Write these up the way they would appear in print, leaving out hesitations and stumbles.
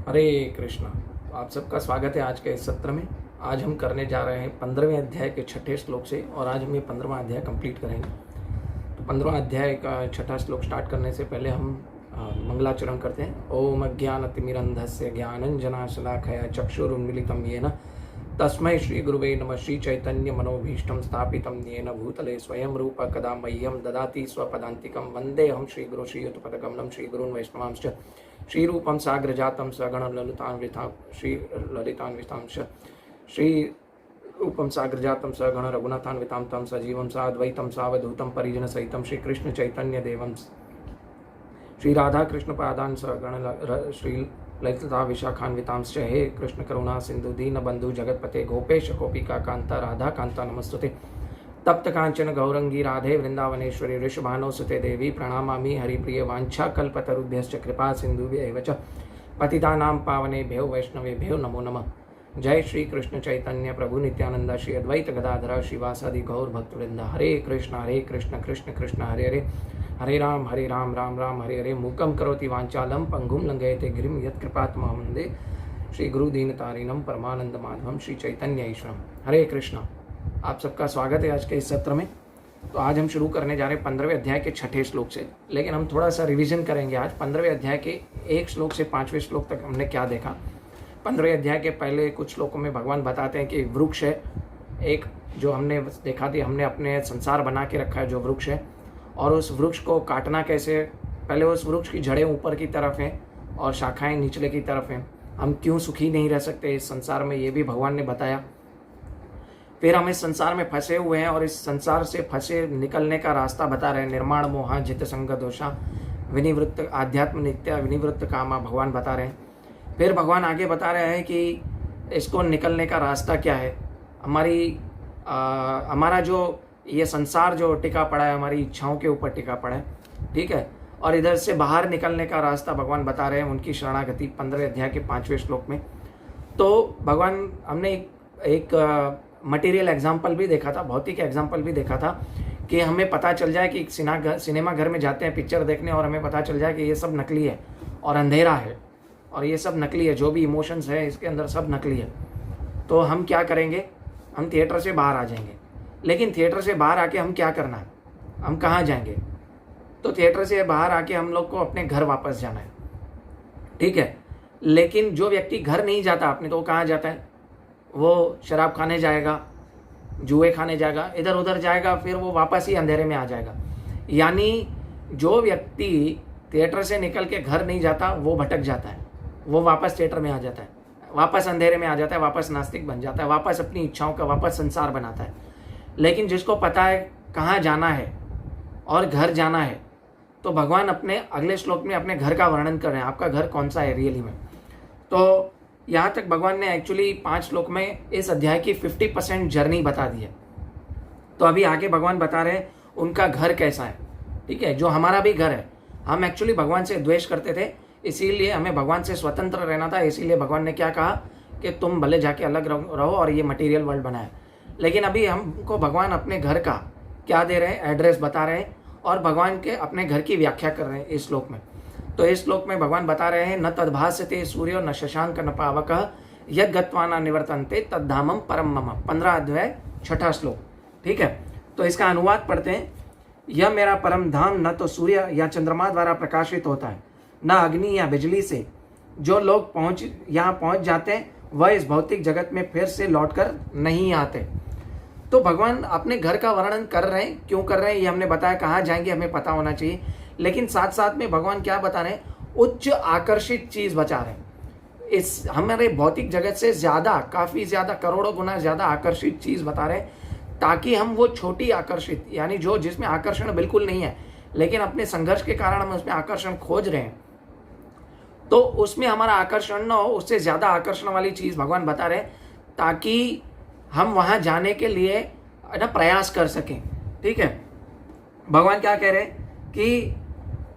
हरे कृष्णा। आप सबका स्वागत है आज के इस सत्र में। आज हम करने जा रहे हैं 15वें अध्याय के छठे श्लोक से, और आज हम ये 15वां अध्याय कंप्लीट करेंगे। तो 15वां अध्याय का छठा श्लोक स्टार्ट करने से पहले हम मंगलाचरण करते हैं। ओम अज्ञानतिमिरन्धस्य ज्ञानञ्जनाशलाकया चक्षुरुन्मीलितं येन तस्मै श्री गुरुवे नमः। श्री चैतन्य मनोभीष्टं स्थापितं येन भूतले स्वयं रूप कदा मह्यं ददाति स्वपदान्तिकं। वन्देऽहं श्रीगुरो श्रीयुतपदकमलं श्रीगुरून् वैष्णवांश्च श्रीरूपं साग्रजातं सगणं ललितान्वितांश्च श्रीरूपं साग्रजातं सगण रघुनाथान्वितां तं सजीवं साद्वैतं सावधूतं परिजनसहितं श्रीकृष्ण चैतन्यदेवं श्री राधा कृष्ण पादान सगण श्री ललिता विशाखान्वितांश्च। हे कृष्ण करुणा सिंधु दीन बंधु जगतपते गोपेश गोपिका कांता राधा कांता नमस्तुते। तप्त कांचन गौरंगी राधे वृंदावनेश्वरी वृषभानुसुते देवी प्रणमामि हरिप्रिय। वांछा कल्पतरुभ्यश्च कृपा सिंधुभ्यैव च पतितानां पावनेभ्यो वैष्णवेभ्यो नमो नमः। जय श्री कृष्ण चैतन्य प्रभु नित्यानंद श्री अद्वैत गदाधर श्रीवासादि गौर भक्तवृंद। हरे कृष्ण कृष्ण कृष्ण हरे हरे, हरे राम राम राम हरे हरे। मूकं करोति वांचालं पंगुं लंघयते गिरिं यत्कृपातमहं वन्दे श्री गुरु दीनतारिणं परमानंद माधवम श्री चैतन्य ईश्वरम। हरे कृष्णा। आप सबका स्वागत है आज के इस सत्र में। तो आज हम शुरू करने जा रहे हैं 15वें अध्याय के छठे श्लोक से, लेकिन हम थोड़ा सा रिवीजन करेंगे आज। 15वें अध्याय के 1 श्लोक से 5वें श्लोक तक हमने क्या देखा। 15वें अध्याय के पहले कुछ श्लोकों में भगवान बताते हैं कि वृक्ष है एक, जो हमने देखा थी, हमने अपने संसार बना के रखा है जो वृक्ष है, और उस वृक्ष को काटना कैसे। पहले उस वृक्ष की जड़ें ऊपर की तरफ हैं और शाखाएं निचले की तरफ हैं। हम क्यों सुखी नहीं रह सकते इस संसार में, ये भी भगवान ने बताया। फिर हम इस संसार में फंसे हुए हैं और इस संसार से फंसे निकलने का रास्ता बता रहे हैं। निर्माण मोहा जित संग दोषा विनिवृत्त आध्यात्म नित्य विनिवृत्त कामा, भगवान बता रहे हैं। फिर भगवान आगे बता रहे हैं कि इसको निकलने का रास्ता क्या है। हमारा जो ये संसार जो टिका पड़ा है हमारी इच्छाओं के ऊपर टिका पड़ा है, ठीक है। और इधर से बाहर निकलने का रास्ता भगवान बता रहे हैं उनकी शरणागति 15वें अध्याय के 5वें श्लोक में। तो भगवान हमने एक मटेरियल एग्जाम्पल भी देखा था, भौतिक एग्जाम्पल भी देखा था, कि हमें पता चल जाए कि सिनेमा घर में जाते हैं पिक्चर देखने और हमें पता चल जाए कि ये सब नकली है और अंधेरा है और ये सब नकली है, जो भी इमोशंस है इसके अंदर सब नकली है। तो हम क्या करेंगे, हम थिएटर से बाहर आ जाएंगे। लेकिन थिएटर से बाहर आके हम क्या करना है, हम कहाँ जाएंगे। तो थिएटर से बाहर आके हम लोग को अपने घर वापस जाना है, ठीक है। लेकिन जो व्यक्ति घर नहीं जाता अपने, तो वो कहाँ जाता है, वो शराब खाने जाएगा, जुए खाने जाएगा, इधर उधर जाएगा, फिर वो वापस ही अंधेरे में आ जाएगा। यानी जो व्यक्ति थिएटर से निकल के घर नहीं जाता वो भटक जाता है, वो वापस थिएटर में आ जाता है, वापस अंधेरे में आ जाता है, वापस नास्तिक बन जाता है, वापस अपनी इच्छाओं का वापस संसार बनाता है। लेकिन जिसको पता है कहाँ जाना है और घर जाना है, तो भगवान अपने अगले श्लोक में अपने घर का वर्णन कर रहे हैं। आपका घर कौन सा है रियली में। तो यहाँ तक भगवान ने एक्चुअली 5 श्लोक में इस अध्याय की 50% जर्नी बता दी है। तो अभी आगे भगवान बता रहे हैं उनका घर कैसा है, ठीक है, जो हमारा भी घर है। हम एक्चुअली भगवान से द्वेष करते थे, इसीलिए हमें भगवान से स्वतंत्र रहना था। इसीलिए भगवान ने क्या कहा कि तुम भले जाके अलग रहो और ये मटेरियल वर्ल्ड बनाए। लेकिन अभी हमको भगवान अपने घर का क्या दे रहे हैं, एड्रेस बता रहे हैं, और भगवान के अपने घर की व्याख्या कर रहे हैं इस श्लोक में। तो इस श्लोक में भगवान बता रहे हैं, न तद्भास्यते सूर्यो न शशांक न पावकः यद् गत्वा न निवर्तन्ते तद्धामं परम मम। 15 अध्याय 6ठा श्लोक, ठीक है। तो इसका अनुवाद पढ़ते हैं। यह मेरा परम धाम न तो सूर्य या चंद्रमा द्वारा प्रकाशित होता है, न अग्नि या बिजली से। जो लोग यहाँ पहुंच जाते हैं वह इस भौतिक जगत में फिर से लौटकर नहीं आते। तो भगवान अपने घर का वर्णन कर रहे हैं। क्यों कर रहे हैं ये हमने बताया, कहाँ जाएंगे हमें पता होना चाहिए। लेकिन साथ साथ में भगवान क्या बता रहे हैं, उच्च आकर्षित चीज बचा रहे हैं। इस हमारे भौतिक जगत से ज्यादा, काफी ज्यादा, करोड़ों गुना ज्यादा आकर्षित चीज बता रहे हैं, ताकि हम वो छोटी आकर्षित, यानी जो जिसमें आकर्षण बिल्कुल नहीं है, लेकिन अपने संघर्ष के कारण हम उसमें आकर्षण खोज रहे हैं, तो उसमें हमारा आकर्षण न हो, उससे ज्यादा आकर्षण वाली चीज भगवान बता रहे हैं, ताकि हम वहां जाने के लिए ना प्रयास कर सकें, ठीक है। भगवान क्या कह रहे हैं कि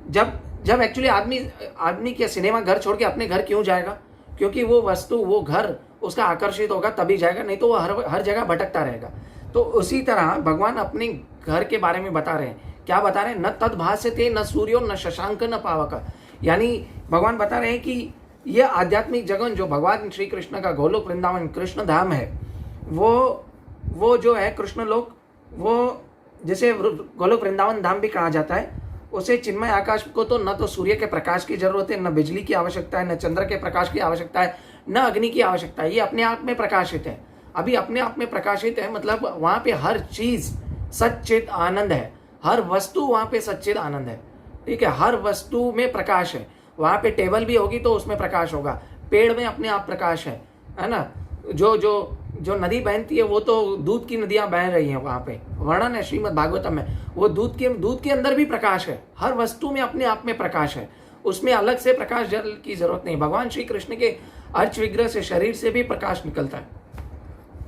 जब एक्चुअली आदमी क्या सिनेमा घर छोड़ के अपने घर क्यों जाएगा, क्योंकि वो वस्तु, वो घर उसका आकर्षित होगा तभी जाएगा, नहीं तो वो हर जगह भटकता रहेगा। तो उसी तरह भगवान अपने घर के बारे में बता रहे हैं। क्या बता रहे हैं, न तद्भास्यते न सूर्यो न शशांक न पावक। यानी भगवान बता रहे हैं कि ये आध्यात्मिक जगत जो भगवान श्री कृष्ण का गोलोक वृंदावन कृष्ण धाम है, वो जो है कृष्ण लोक, वो जिसे गोलोक वृंदावन धाम भी कहा जाता है, उसे चिन्मय आकाश को तो न तो सूर्य के प्रकाश की जरूरत है, न बिजली की आवश्यकता है, न चंद्र के प्रकाश की आवश्यकता है, न अग्नि की आवश्यकता है। ये अपने आप में प्रकाशित है। अभी अपने आप में प्रकाशित है मतलब वहां पे हर चीज सच्चित आनंद है, हर वस्तु वहां पे सच्चित आनंद है। ठीक है, हर वस्तु में प्रकाश है। वहां पे टेबल भी होगी तो उसमें प्रकाश होगा, पेड़ में अपने आप प्रकाश है ना। जो जो जो नदी बहती है वो तो दूध की नदियां बह रही हैं, वहां पे वर्णन है श्रीमद् भागवतम में। वो दूध के अंदर भी प्रकाश है। हर वस्तु में अपने आप में प्रकाश है, उसमें अलग से प्रकाश जल की जरूरत नहीं। भगवान श्री कृष्ण के अर्च विग्रह से, शरीर से भी प्रकाश निकलता है।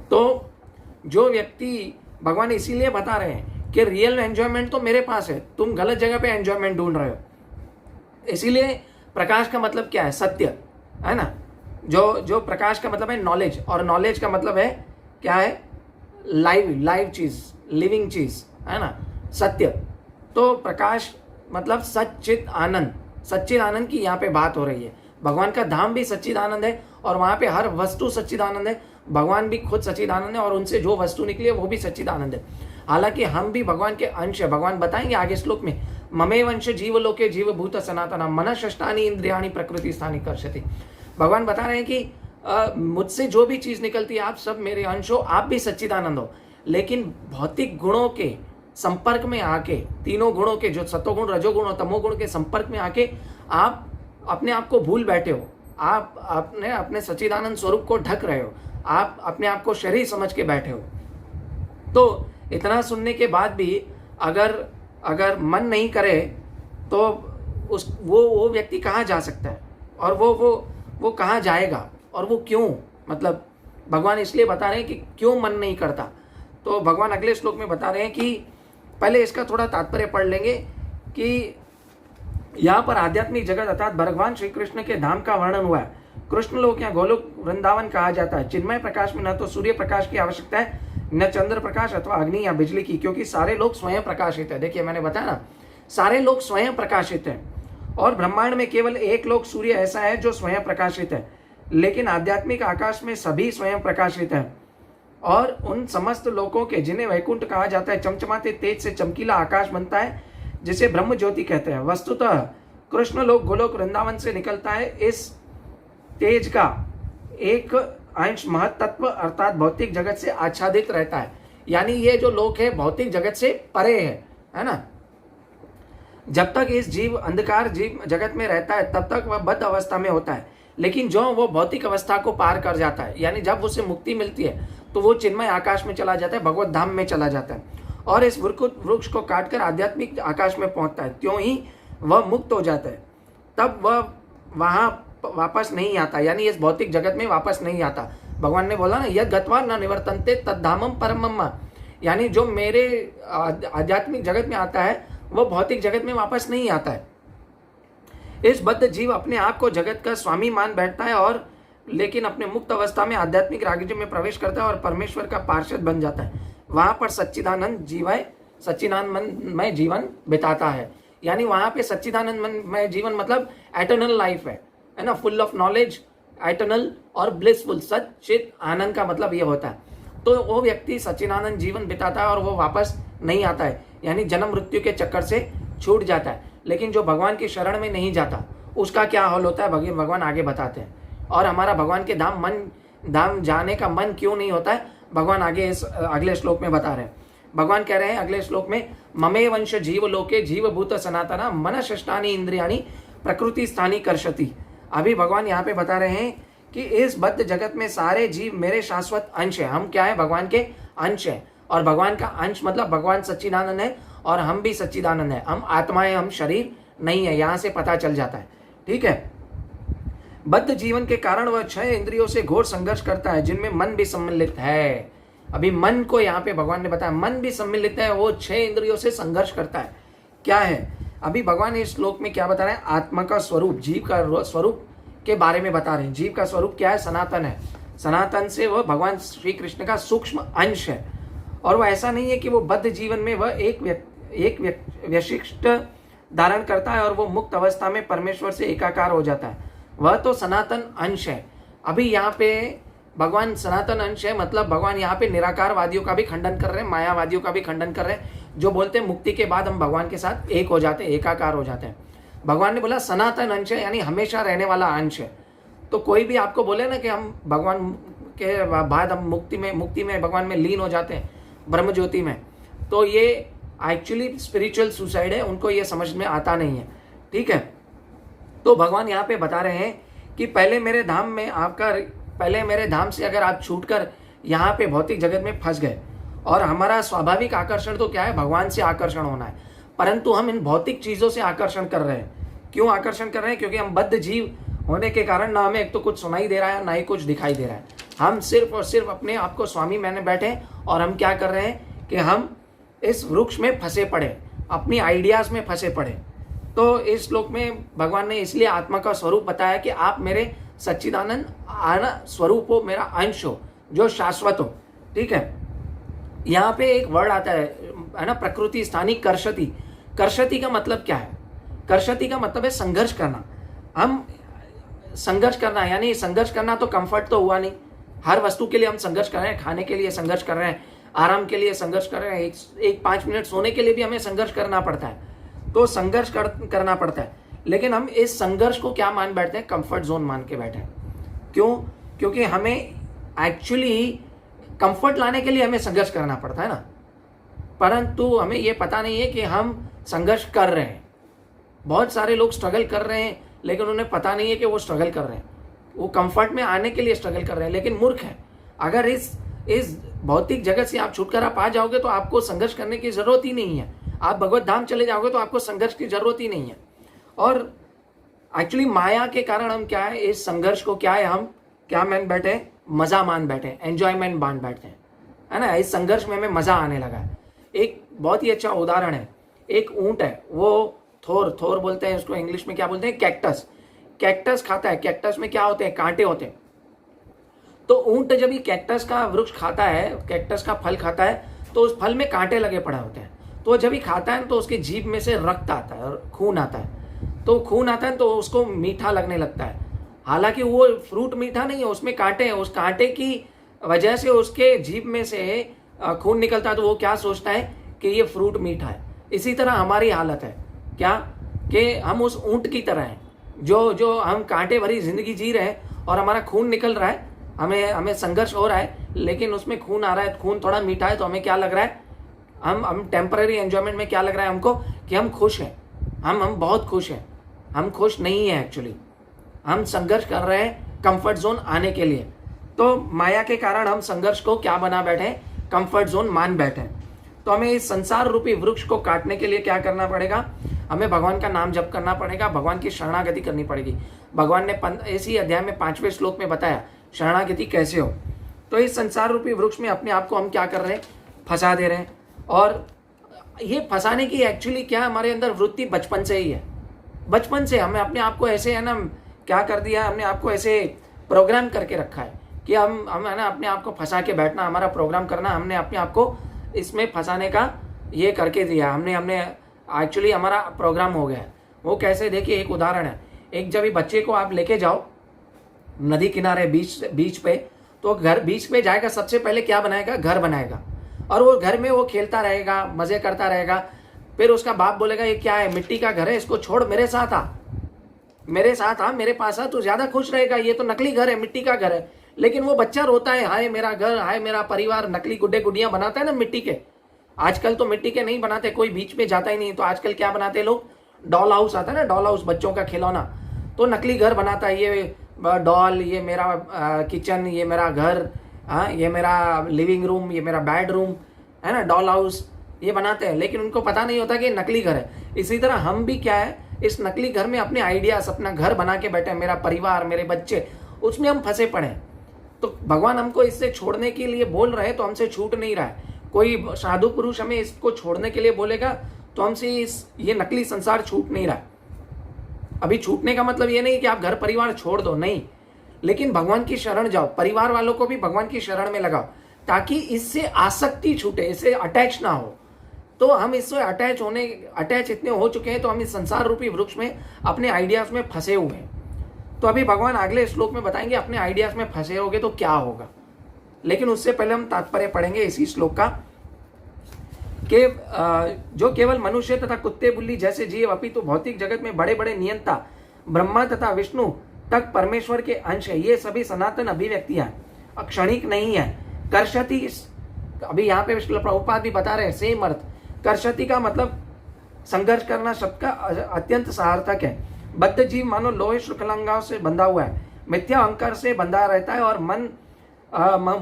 तो जो व्यक्ति, भगवान इसीलिए बता रहे हैं कि रियल एंजॉयमेंट तो मेरे पास है, तुम गलत जगह पे एंजॉयमेंट ढूंढ रहे हो। इसीलिए प्रकाश का मतलब क्या है? सत्य है ना। जो प्रकाश का मतलब है नॉलेज, और नॉलेज का मतलब है क्या है? लाइव चीज, लिविंग चीज है ना, सत्य। तो प्रकाश मतलब सच्चित आनंद, सच्चित आनंद की यहाँ पे बात हो रही है। भगवान का धाम भी सच्चित आनंद है और वहां पे हर वस्तु सच्चित आनंद है। भगवान भी खुद सच्चित आनंद है और उनसे जो वस्तु निकली है वो भी सच्चित आनंद है। हालांकि हम भी भगवान के अंश है। भगवान बताएंगे आगे श्लोक में, ममे वंश जीवलोके जीवभूत सनातना मन षष्टानि इंद्रियाणि प्रकृति स्थानी कर्षति। भगवान बता रहे हैं कि मुझसे जो भी चीज निकलती है, आप सब मेरे अंश हो, आप भी सच्चिदानंद हो। लेकिन भौतिक गुणों के संपर्क में आके, तीनों गुणों के, जो सत्वगुण, रजोगुण और तमोगुण के संपर्क में आके आप अपने आप को भूल बैठे हो। आप अपने सच्चिदानंद स्वरूप को ढक रहे हो। आप अपने आप को शरीर समझ के बैठे हो। तो इतना सुनने के बाद भी अगर मन नहीं करे तो वो व्यक्ति कहाँ जा सकता है, और वो कहाँ जाएगा, और वो क्यों? मतलब भगवान इसलिए बता रहे हैं कि क्यों मन नहीं करता। तो भगवान अगले श्लोक में बता रहे हैं कि पहले इसका थोड़ा तात्पर्य पढ़ लेंगे कि यहाँ पर आध्यात्मिक जगत अर्थात भगवान श्री कृष्ण के धाम का वर्णन हुआ है। कृष्ण लोक या गोलोक वृंदावन कहा जाता है। चिन्मय प्रकाश में न तो सूर्य प्रकाश की आवश्यकता है, न चंद्र प्रकाश अथवा अग्नि या बिजली की, क्योंकि सारे लोग स्वयं प्रकाशित है। देखिए मैंने बताया ना, सारे लोग स्वयं प्रकाशित है। और ब्रह्मांड में केवल एक लोक सूर्य ऐसा है जो स्वयं प्रकाशित है, लेकिन आध्यात्मिक आकाश में सभी स्वयं प्रकाशित है। और उन समस्त लोकों के, जिन्हें वैकुंठ कहा जाता है, चमचमाते तेज से चमकीला आकाश बनता है, जिसे ब्रह्म ज्योति कहते हैं। वस्तुतः कृष्ण लोक गोलोक वृंदावन से निकलता है। इस तेज का एक अंश महत्त्व अर्थात भौतिक जगत से आच्छादित रहता है। यानी ये जो लोक है भौतिक जगत से परे है ना। जब तक इस जीव अंधकार जीव जगत में रहता है तब तक वह बद्ध अवस्था में होता है, लेकिन जो वो भौतिक अवस्था को पार कर जाता है, यानी जब उसे मुक्ति मिलती है तो वो चिन्मय आकाश में चला जाता है, भगवत धाम में चला जाता है, और इस वृक्ष को काटकर आध्यात्मिक आकाश में पहुंचता है। त्यों ही वह मुक्त हो जाता है, तब वह वहां वापस नहीं आता, यानी इस भौतिक जगत में वापस नहीं आता। भगवान ने बोला ना, यद गत्वा न निवर्तन्ते तद्धामम परमम, यानी जो मेरे आध्यात्मिक जगत में आता है वो भौतिक जगत में वापस नहीं आता है। इस बद्ध जीव अपने आप को जगत का स्वामी मान बैठता है, और लेकिन अपने मुक्त अवस्था में आध्यात्मिक राज्य में प्रवेश करता है और परमेश्वर का पार्षद बन जाता है। वहां पर सच्चिदानंदमय जीवन बिताता है। यानी वहां पे सच्चिदानंदमय जीवन मतलब एटर्नल लाइफ है ना, फुल ऑफ नॉलेज, एटर्नल और ब्लिसफुल। सच्चित आनंद का मतलब ये होता है। तो वो व्यक्ति सच्चिदानंद जीवन बिताता है और वो वापस नहीं आता है, यानी जन्म मृत्यु के चक्कर से छूट जाता है। लेकिन जो भगवान की शरण में नहीं जाता उसका क्या हाल होता है भगवान आगे बताते हैं। और हमारा भगवान के धाम जाने का मन क्यों नहीं होता है, भगवान आगे इस अगले श्लोक में बता रहे हैं। भगवान कह रहे हैं अगले श्लोक में, ममे वंश जीव लोके जीवभूत सनातना मन षष्टानि इंद्रियाणि प्रकृति स्थानी कर्षति। अभी भगवान यहाँ पे बता रहे हैं कि इस बद्ध जगत में सारे जीव मेरे शाश्वत अंश है। हम क्या है? भगवान के अंश है। और भगवान का अंश मतलब भगवान सच्चिदानंद है और हम भी सच्चिदानंद है। हम आत्माएं, हम शरीर नहीं है, यहां से पता चल जाता है। ठीक है। बद्ध जीवन के कारण वह 6 इंद्रियों से घोर संघर्ष करता है, जिनमें मन भी सम्मिलित है। अभी मन को यहाँ पे भगवान ने बताया, मन भी सम्मिलित है, वो 6 इंद्रियों से संघर्ष करता है। क्या है? अभी भगवान इस श्लोक में क्या बता रहे हैं? आत्मा का स्वरूप, जीव का स्वरूप के बारे में बता रहे हैं। जीव का स्वरूप क्या है? सनातन है। सनातन से वह भगवान श्री कृष्ण का सूक्ष्म अंश है। और वह ऐसा नहीं है कि वो बद्ध जीवन में वह एक व्यशिष्ट धारण करता है और वो मुक्त अवस्था में परमेश्वर से एकाकार हो जाता है। वह तो सनातन अंश है। अभी यहाँ पे भगवान सनातन अंश है, मतलब भगवान यहाँ पे निराकारवादियों का भी खंडन कर रहे हैं, मायावादियों का भी खंडन कर रहे हैं, जो बोलते हैं मुक्ति के बाद हम भगवान के साथ एक हो जाते हैं, एकाकार हो जाते हैं। भगवान ने बोला सनातन अंश है, यानी हमेशा रहने वाला अंश है। तो कोई भी आपको बोले ना कि हम भगवान के बाद हम मुक्ति में भगवान में लीन हो जाते हैं, ब्रह्म ज्योति में, तो ये एक्चुअली स्पिरिचुअल सुसाइड है, उनको ये समझ में आता नहीं है। ठीक है, तो भगवान यहाँ पे बता रहे हैं कि पहले मेरे धाम से अगर आप छूटकर यहाँ पे भौतिक जगत में फंस गए, और हमारा स्वाभाविक आकर्षण तो क्या है, भगवान से आकर्षण होना है, परंतु हम इन भौतिक चीजों से आकर्षण कर रहे हैं। क्यों आकर्षण कर रहे हैं? क्योंकि हम बद्ध जीव होने के कारण ना हमें एक तो कुछ सुनाई दे रहा है, ना ही कुछ दिखाई दे रहा है। हम सिर्फ और सिर्फ अपने आप को स्वामी मैंने बैठे, और हम क्या कर रहे हैं कि हम इस वृक्ष में फंसे पड़े, अपनी आइडियाज में फंसे पड़े। तो इस श्लोक में भगवान ने इसलिए आत्मा का स्वरूप बताया कि आप मेरे सच्चिदानंद स्वरूप हो, मेरा अंश हो, जो शाश्वत हो। ठीक है, यहाँ पे एक वर्ड आता है ना, प्रकृति स्थानी कर्षति। कर्षति का मतलब क्या है? कर्षति का मतलब है संघर्ष करना। हम संघर्ष करना, यानी संघर्ष करना तो कंफर्ट तो हुआ नहीं, हर वस्तु के लिए हम संघर्ष कर रहे हैं, खाने के लिए संघर्ष कर रहे हैं, आराम के लिए संघर्ष कर रहे हैं, एक 5 मिनट सोने के लिए भी हमें संघर्ष करना पड़ता है, तो संघर्ष करना पड़ता है। लेकिन हम इस संघर्ष को क्या मान बैठते हैं? कंफर्ट जोन मान के बैठे हैं। क्यों? क्योंकि हमें एक्चुअली कंफर्ट लाने के लिए हमें संघर्ष करना पड़ता है ना, परंतु हमें ये पता नहीं है कि हम संघर्ष कर रहे हैं। बहुत सारे लोग स्ट्रगल कर रहे हैं, लेकिन उन्हें पता नहीं है कि वो स्ट्रगल कर रहे हैं, वो कंफर्ट में आने के लिए स्ट्रगल कर रहे हैं, लेकिन मूर्ख है। अगर इस भौतिक जगत से आप छुटकारा आप आ जाओगे तो आपको संघर्ष करने की जरूरत ही नहीं है। आप भगवत धाम चले जाओगे तो आपको संघर्ष की जरूरत ही नहीं है। और एक्चुअली माया के कारण हम क्या है, इस संघर्ष को क्या है, हम क्या मान बैठे? मजा मान बैठे, एंजॉयमेंट मान बैठते हैं, है ना। इस संघर्ष में हमें मजा आने लगा है। एक बहुत ही अच्छा उदाहरण है, एक ऊंट है, वो थोर बोलते हैं उसको, इंग्लिश में क्या बोलते हैं? कैक्टस खाता है। कैक्टस में क्या होते हैं? कांटे होते हैं। तो ऊंट जब ये कैक्टस का वृक्ष खाता है, कैक्टस का फल खाता है, तो उस फल में कांटे लगे पड़े होते हैं। तो जब ये खाता है तो उसकी जीभ में से रक्त आता है और खून आता है। तो खून आता है तो उसको मीठा लगने लगता है, हालांकि वो फ्रूट मीठा नहीं है, उसमें कांटे हैं। उस कांटे की वजह से उसके जीभ में से खून निकलता है, तो वो क्या सोचता है कि ये फ्रूट मीठा है। इसी तरह हमारी हालत है क्या, कि हम उस ऊंट की तरह हैं, जो हम कांटे भरी जिंदगी जी रहे हैं और हमारा खून निकल रहा है, हमें संघर्ष हो रहा है, लेकिन उसमें खून आ रहा है, खून थोड़ा मीठा है, तो हमें क्या लग रहा है, हम टेम्पररी एंजॉयमेंट में क्या लग रहा है हमको कि हम खुश हैं, हम बहुत खुश हैं। हम खुश नहीं है, एक्चुअली हम संघर्ष कर रहे हैं कंफर्ट जोन आने के लिए। तो माया के कारण हम संघर्ष को क्या बना बैठे? कंफर्ट जोन मान बैठे। तो हमें इस संसार रूपी वृक्ष को काटने के लिए क्या करना पड़ेगा? हमें भगवान का नाम जप करना पड़ेगा, भगवान की शरणागति करनी पड़ेगी। भगवान ने इसी अध्याय में 5वें श्लोक में बताया शरणागति कैसे हो। तो इस संसार रूपी वृक्ष में अपने आप को हम क्या कर रहे हैं? फंसा दे रहे हैं। और ये फंसाने की एक्चुअली क्या हमारे अंदर वृत्ति बचपन से ही है। बचपन से हमें अपने आप को ऐसे है ना, क्या कर दिया, हमने आपको ऐसे प्रोग्राम करके रखा है कि हम है ना अपने आप को फंसा के बैठना, हमारा प्रोग्राम करना, हमने अपने आप को इसमें फंसाने का ये करके दिया। हमने एक्चुअली हमारा प्रोग्राम हो गया है। वो कैसे? देखिए, एक उदाहरण है। एक जब बच्चे को आप लेके जाओ नदी किनारे, बीच पे, तो घर बीच पे जाएगा, सबसे पहले क्या बनाएगा? घर बनाएगा, और वो घर में वो खेलता रहेगा, मजे करता रहेगा। फिर उसका बाप बोलेगा ये क्या है? मिट्टी का घर है, इसको छोड़, मेरे साथ आ, मेरे पास आ, तू ज्यादा खुश रहेगा। ये तो नकली घर है, मिट्टी का घर है। लेकिन वो बच्चा रोता है, हाय मेरा घर, हाय मेरा परिवार। नकली गुड्डे गुड्डियां बनाता है ना मिट्टी के। आजकल तो मिट्टी के नहीं बनाते, कोई बीच में जाता ही नहीं। तो आजकल क्या बनाते लोग? डॉल हाउस आता है ना, डॉल हाउस, बच्चों का खिलौना। तो नकली घर बनाता है, ये डॉल, ये मेरा किचन, ये मेरा घर, हाँ ये मेरा लिविंग रूम, ये मेरा बेडरूम, है ना, डॉल हाउस ये बनाते हैं। लेकिन उनको पता नहीं होता कि नकली घर है। इसी तरह हम भी क्या है, इस नकली घर में अपने आइडियाज, अपना घर बना के बैठे हैं, मेरा परिवार, मेरे बच्चे, उसमें हम फंसे पड़े हैं। तो भगवान हमको इससे छोड़ने के लिए बोल रहे हैं, तो हमसे छूट नहीं रहा है। कोई साधु पुरुष हमें इसको छोड़ने के लिए बोलेगा तो हमसे ये नकली संसार छूट नहीं रहा। अभी छूटने का मतलब ये नहीं कि आप घर परिवार छोड़ दो, नहीं, लेकिन भगवान की शरण जाओ, परिवार वालों को भी भगवान की शरण में लगाओ, ताकि इससे आसक्ति छूटे, इससे अटैच ना हो। तो हम इससे अटैच इतने हो चुके हैं, तो हम इस संसार रूपी वृक्ष में अपने आइडियाज में फंसे हुए हैं। तो अभी भगवान अगले श्लोक में बताएंगे अपने आइडियाज में फंसे रहोगे तो क्या होगा। लेकिन उससे पहले हम तात्पर्य पढ़ेंगे इसी श्लोक का कि जो केवल मनुष्य तथा कुत्ते बिल्ली जैसे जीव अपितु भौतिक जगत में बड़े बड़े नियंता ब्रह्मा तथा विष्णु तक परमेश्वर के अंश है, ये सभी सनातन अभिव्यक्तियां क्षणिक नहीं है। कर्षति, अभी यहाँ पे प्रभुपाद भी बता रहे हैं सेम अर्थ। कर्षति का मतलब संघर्ष करना शब्द का अत्यंत सार्थक है। बद्ध जीव मानो लोहे श्रृंखलाओं से बंधा हुआ है, मिथ्या अहंकार से बंधा रहता है और मन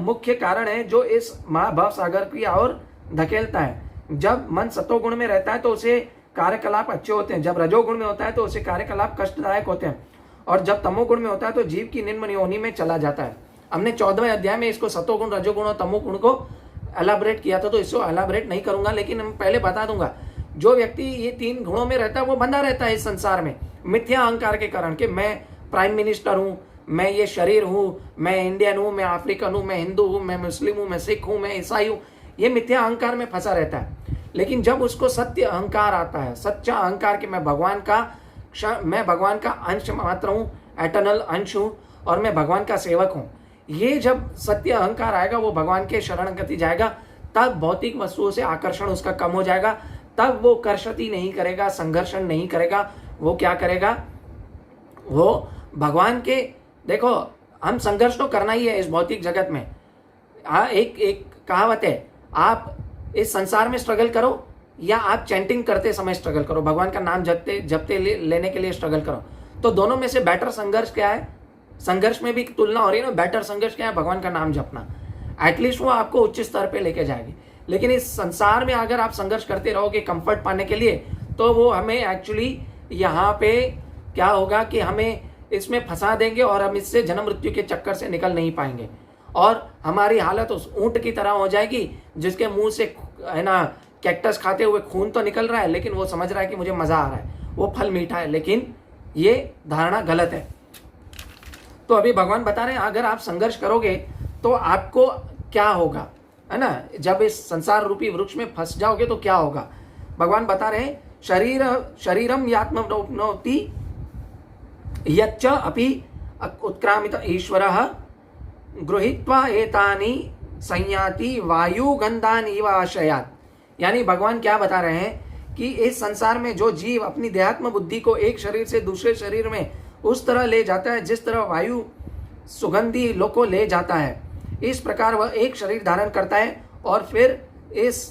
मुख्य कारण है जो इस महाभव सागर की ओर धकेलता है। जब मन सतोगुण में रहता है तो उसे कार्यकलाप अच्छे होते हैं, जब रजोगुण में होता है तो उसे कार्यकलाप कष्टदायक होते हैं, और जब तमोगुण में होता है तो जीव की निम्न योनि में चला जाता है। हमने 14वें अध्याय में इसको सतोगुण, रजोगुण और तमोगुण को एलाबरेट किया था, तो इसको एलाबरेट नहीं करूंगा, लेकिन मैं पहले बता दूंगा जो व्यक्ति ये 3 गुणों में रहता है वो बंधा रहता है इस संसार में मिथ्या अहंकार के कारण कि मैं प्राइम मिनिस्टर हूं, मैं ये शरीर हूं, मैं इंडियन हूं, मैं अफ्रीकन हूं, मैं हिंदू हूं, मैं मुस्लिम हूं, मैं सिख हूं, मैं ईसाई हूं। ये मिथ्या अहंकार में फंसा रहता है। लेकिन जब उसको सत्य अहंकार आता है, सच्चा अहंकार कि मैं भगवान का अंश मात्र हूं, एटर्नल अंश हूं और मैं भगवान का सेवक हूं, ये जब सत्य अहंकार आएगा वो भगवान के शरण गति जाएगा, तब भौतिक वस्तुओं से आकर्षण उसका कम हो जाएगा, तब वो कर्षति नहीं करेगा, संघर्षण नहीं करेगा। वो क्या करेगा, वो भगवान के, देखो हम संघर्ष तो करना ही है इस भौतिक जगत में। एक कहावत है, आप इस संसार में स्ट्रगल करो या आप चैंटिंग करते समय स्ट्रगल करो, भगवान का नाम जपते लेने के लिए स्ट्रगल करो। तो दोनों में से बेटर संघर्ष क्या है? संघर्ष में भी तुलना हो रही है ना, बेटर संघर्ष क्या है? भगवान का नाम जपना। एटलीस्ट वो आपको उच्च स्तर पे लेके जाएगी। लेकिन इस संसार में अगर आप संघर्ष करते रहोगे कंफर्ट पाने के लिए, तो वो हमें एक्चुअली यहाँ पे क्या होगा कि हमें इसमें फंसा देंगे और हम इससे जन्म मृत्यु के चक्कर से निकल नहीं पाएंगे, और हमारी हालत उस ऊंट की तरह हो जाएगी जिसके मुंह से है ना कैक्टस खाते हुए खून तो निकल रहा है, लेकिन वो समझ रहा है कि मुझे मजा आ रहा है, वो फल मीठा है, लेकिन ये धारणा गलत है। तो अभी भगवान बता रहे हैं अगर आप संघर्ष करोगे तो आपको क्या होगा, है ना, जब इस संसार रूपी वृक्ष में फंस जाओगे तो क्या होगा। भगवान बता रहे हैं शरीरम यात्मनोति यच्च अपि उत्क्रामित ईश्वरः गृहीत्वा एतानि संयाति वायु गंधान इव आशयात। यानी भगवान क्या बता रहे हैं कि इस संसार में जो जीव अपनी देहात्म बुद्धि को एक शरीर से दूसरे शरीर में उस तरह ले जाता है जिस तरह वायु सुगंधी को ले जाता है, इस प्रकार वह एक शरीर धारण करता है और फिर इस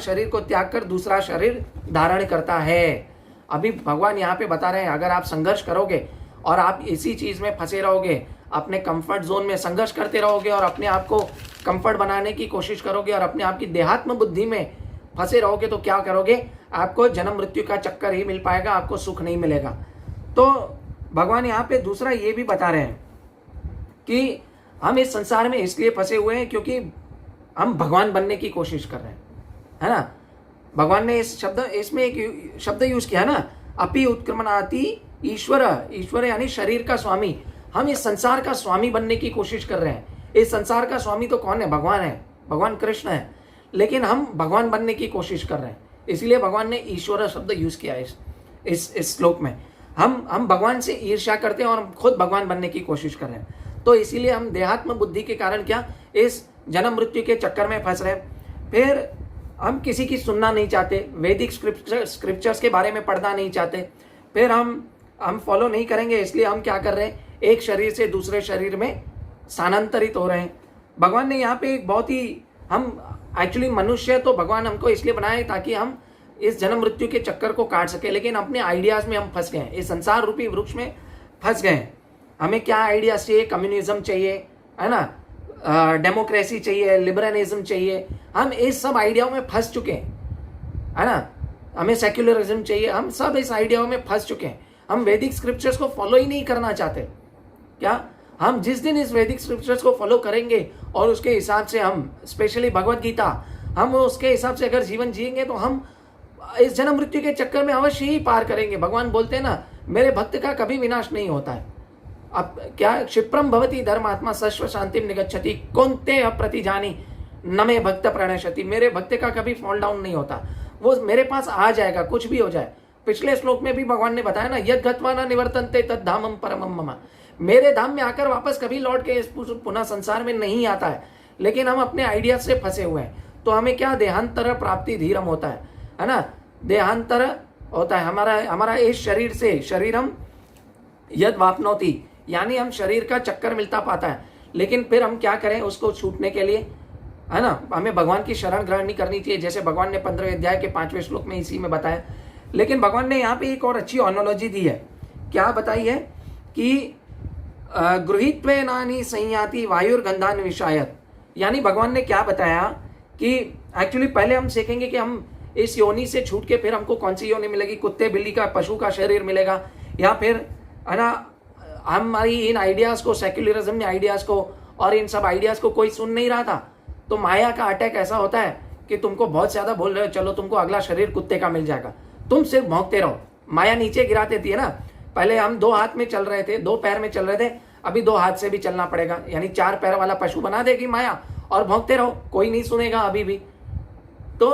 शरीर को त्याग कर दूसरा शरीर धारण करता है। अभी भगवान यहाँ पे बता रहे हैं अगर आप संघर्ष करोगे और आप इसी चीज में फंसे रहोगे, अपने कंफर्ट जोन में संघर्ष करते रहोगे और अपने आप को कंफर्ट बनाने की कोशिश करोगे और अपने आप की देहात्म बुद्धि में फंसे रहोगे, तो क्या करोगे, आपको जन्म मृत्यु का चक्कर ही मिल पाएगा, आपको सुख नहीं मिलेगा। तो भगवान यहाँ पे दूसरा ये भी बता रहे हैं कि हम इस संसार में इसलिए फंसे हुए हैं क्योंकि हम भगवान बनने की कोशिश कर रहे हैं, है ना। भगवान ने इसमें एक शब्द यूज किया ना, अपि उत्क्रमणाति ईश्वर यानी शरीर का स्वामी। हम इस संसार का स्वामी बनने की कोशिश कर रहे हैं। इस संसार का स्वामी तो कौन है? भगवान है, भगवान कृष्ण है, लेकिन हम भगवान बनने की कोशिश कर रहे हैं, इसलिए भगवान ने ईश्वर शब्द यूज किया इस श्लोक में। हम भगवान से ईर्ष्या करते हैं और हम खुद भगवान बनने की कोशिश कर रहे हैं, तो इसीलिए हम देहात्म बुद्धि के कारण क्या इस जन्म मृत्यु के चक्कर में फंस रहे हैं। फिर हम किसी की सुनना नहीं चाहते, वैदिक स्क्रिप्चर्स के बारे में पढ़ना नहीं चाहते, फिर हम फॉलो नहीं करेंगे, इसलिए हम क्या कर रहे हैं, एक शरीर से दूसरे शरीर में स्थानांतरित हो रहे हैं। भगवान ने यहाँ पे एक बहुत ही, हम एक्चुअली मनुष्य तो भगवान हमको इसलिए बनाए ताकि हम इस जन्म मृत्यु के चक्कर को काट सके, लेकिन अपने आइडियाज में हम फंस गए हैं, इस संसार रूपी वृक्ष में फंस गए हैं। हमें क्या आइडियाज चाहिए? कम्युनिज्म चाहिए, है ना, डेमोक्रेसी चाहिए, लिबरलिज्म चाहिए, हम इस सब आइडियाओं में फंस चुके हैं, है ना। हमें सेक्युलरिज्म चाहिए, हम सब इस आइडियाओं में फंस चुके हैं। हम वैदिक स्क्रिप्चर्स को फॉलो ही नहीं करना चाहते। क्या हम जिस दिन इस वैदिक स्क्रिप्चर्स को फॉलो करेंगे और उसके हिसाब से हम, स्पेशली भगवत गीता, हम उसके हिसाब से अगर जीवन जिएंगे तो हम इस जन्म मृत्यु के चक्कर में अवश्य ही पार करेंगे। भगवान बोलते हैं ना, मेरे भक्त का कभी विनाश नहीं होता है। अब क्या, क्षिप्रम भवति धर्मात्मा सश्व शांतिम निगच्छति कौन्ते अप्रतिजानी न मे भक्त प्रणश्यति। मेरे भक्त का कभी फॉल डाउन नहीं होता, वो मेरे पास आ जाएगा, कुछ भी हो जाए। पिछले श्लोक में भी भगवान ने बताया ना, यद गत्वा न निवर्तन्ते तद धामम परमम मम। मेरे धाम में आकर वापस कभी लौट के इस पुनः संसार में नहीं आता है, लेकिन हम अपने आइडिया से फंसे हुए हैं। तो हमें क्या देहांतर प्राप्ति धीरम होता है ना, देहांतर होता है हमारा इस शरीर से शरीरम यद वापनौती, यानी हम शरीर का चक्कर मिलता पाता है, लेकिन फिर हम क्या करें उसको छूटने के लिए, है ना, हमें भगवान की शरण ग्रहण नहीं करनी चाहिए, जैसे भगवान ने 15वें अध्याय के 5वें श्लोक में इसी में बताया। लेकिन भगवान ने यहाँ पे एक और अच्छी एनालॉजी दी है, क्या बताई है कि गृहीत्वे नानी संयाति वायुर्गंधान विषायत, यानी भगवान ने क्या बताया कि एक्चुअली पहले हम सीखेंगे कि हम इस योनि से छूट के फिर हमको कौन सी योनि मिलेगी, कुत्ते बिल्ली का पशु का शरीर मिलेगा, या फिर है ना हमारी इन आइडियाज को, सेक्युलरिज्म ने आइडियाज को और इन सब आइडियाज को कोई सुन नहीं रहा था। तो माया का अटैक ऐसा होता है कि तुमको बहुत ज्यादा बोल रहे हो, चलो तुमको अगला शरीर कुत्ते का मिल जाएगा, तुम सिर्फ भौंकते रहो, माया नीचे गिरा देती है ना। पहले हम 2 हाथ में चल रहे थे, 2 पैर में चल रहे थे, अभी 2 हाथ से भी चलना पड़ेगा, यानी 4 पैर वाला पशु बना देगी माया, और भौंकते रहो, कोई नहीं सुनेगा अभी भी। तो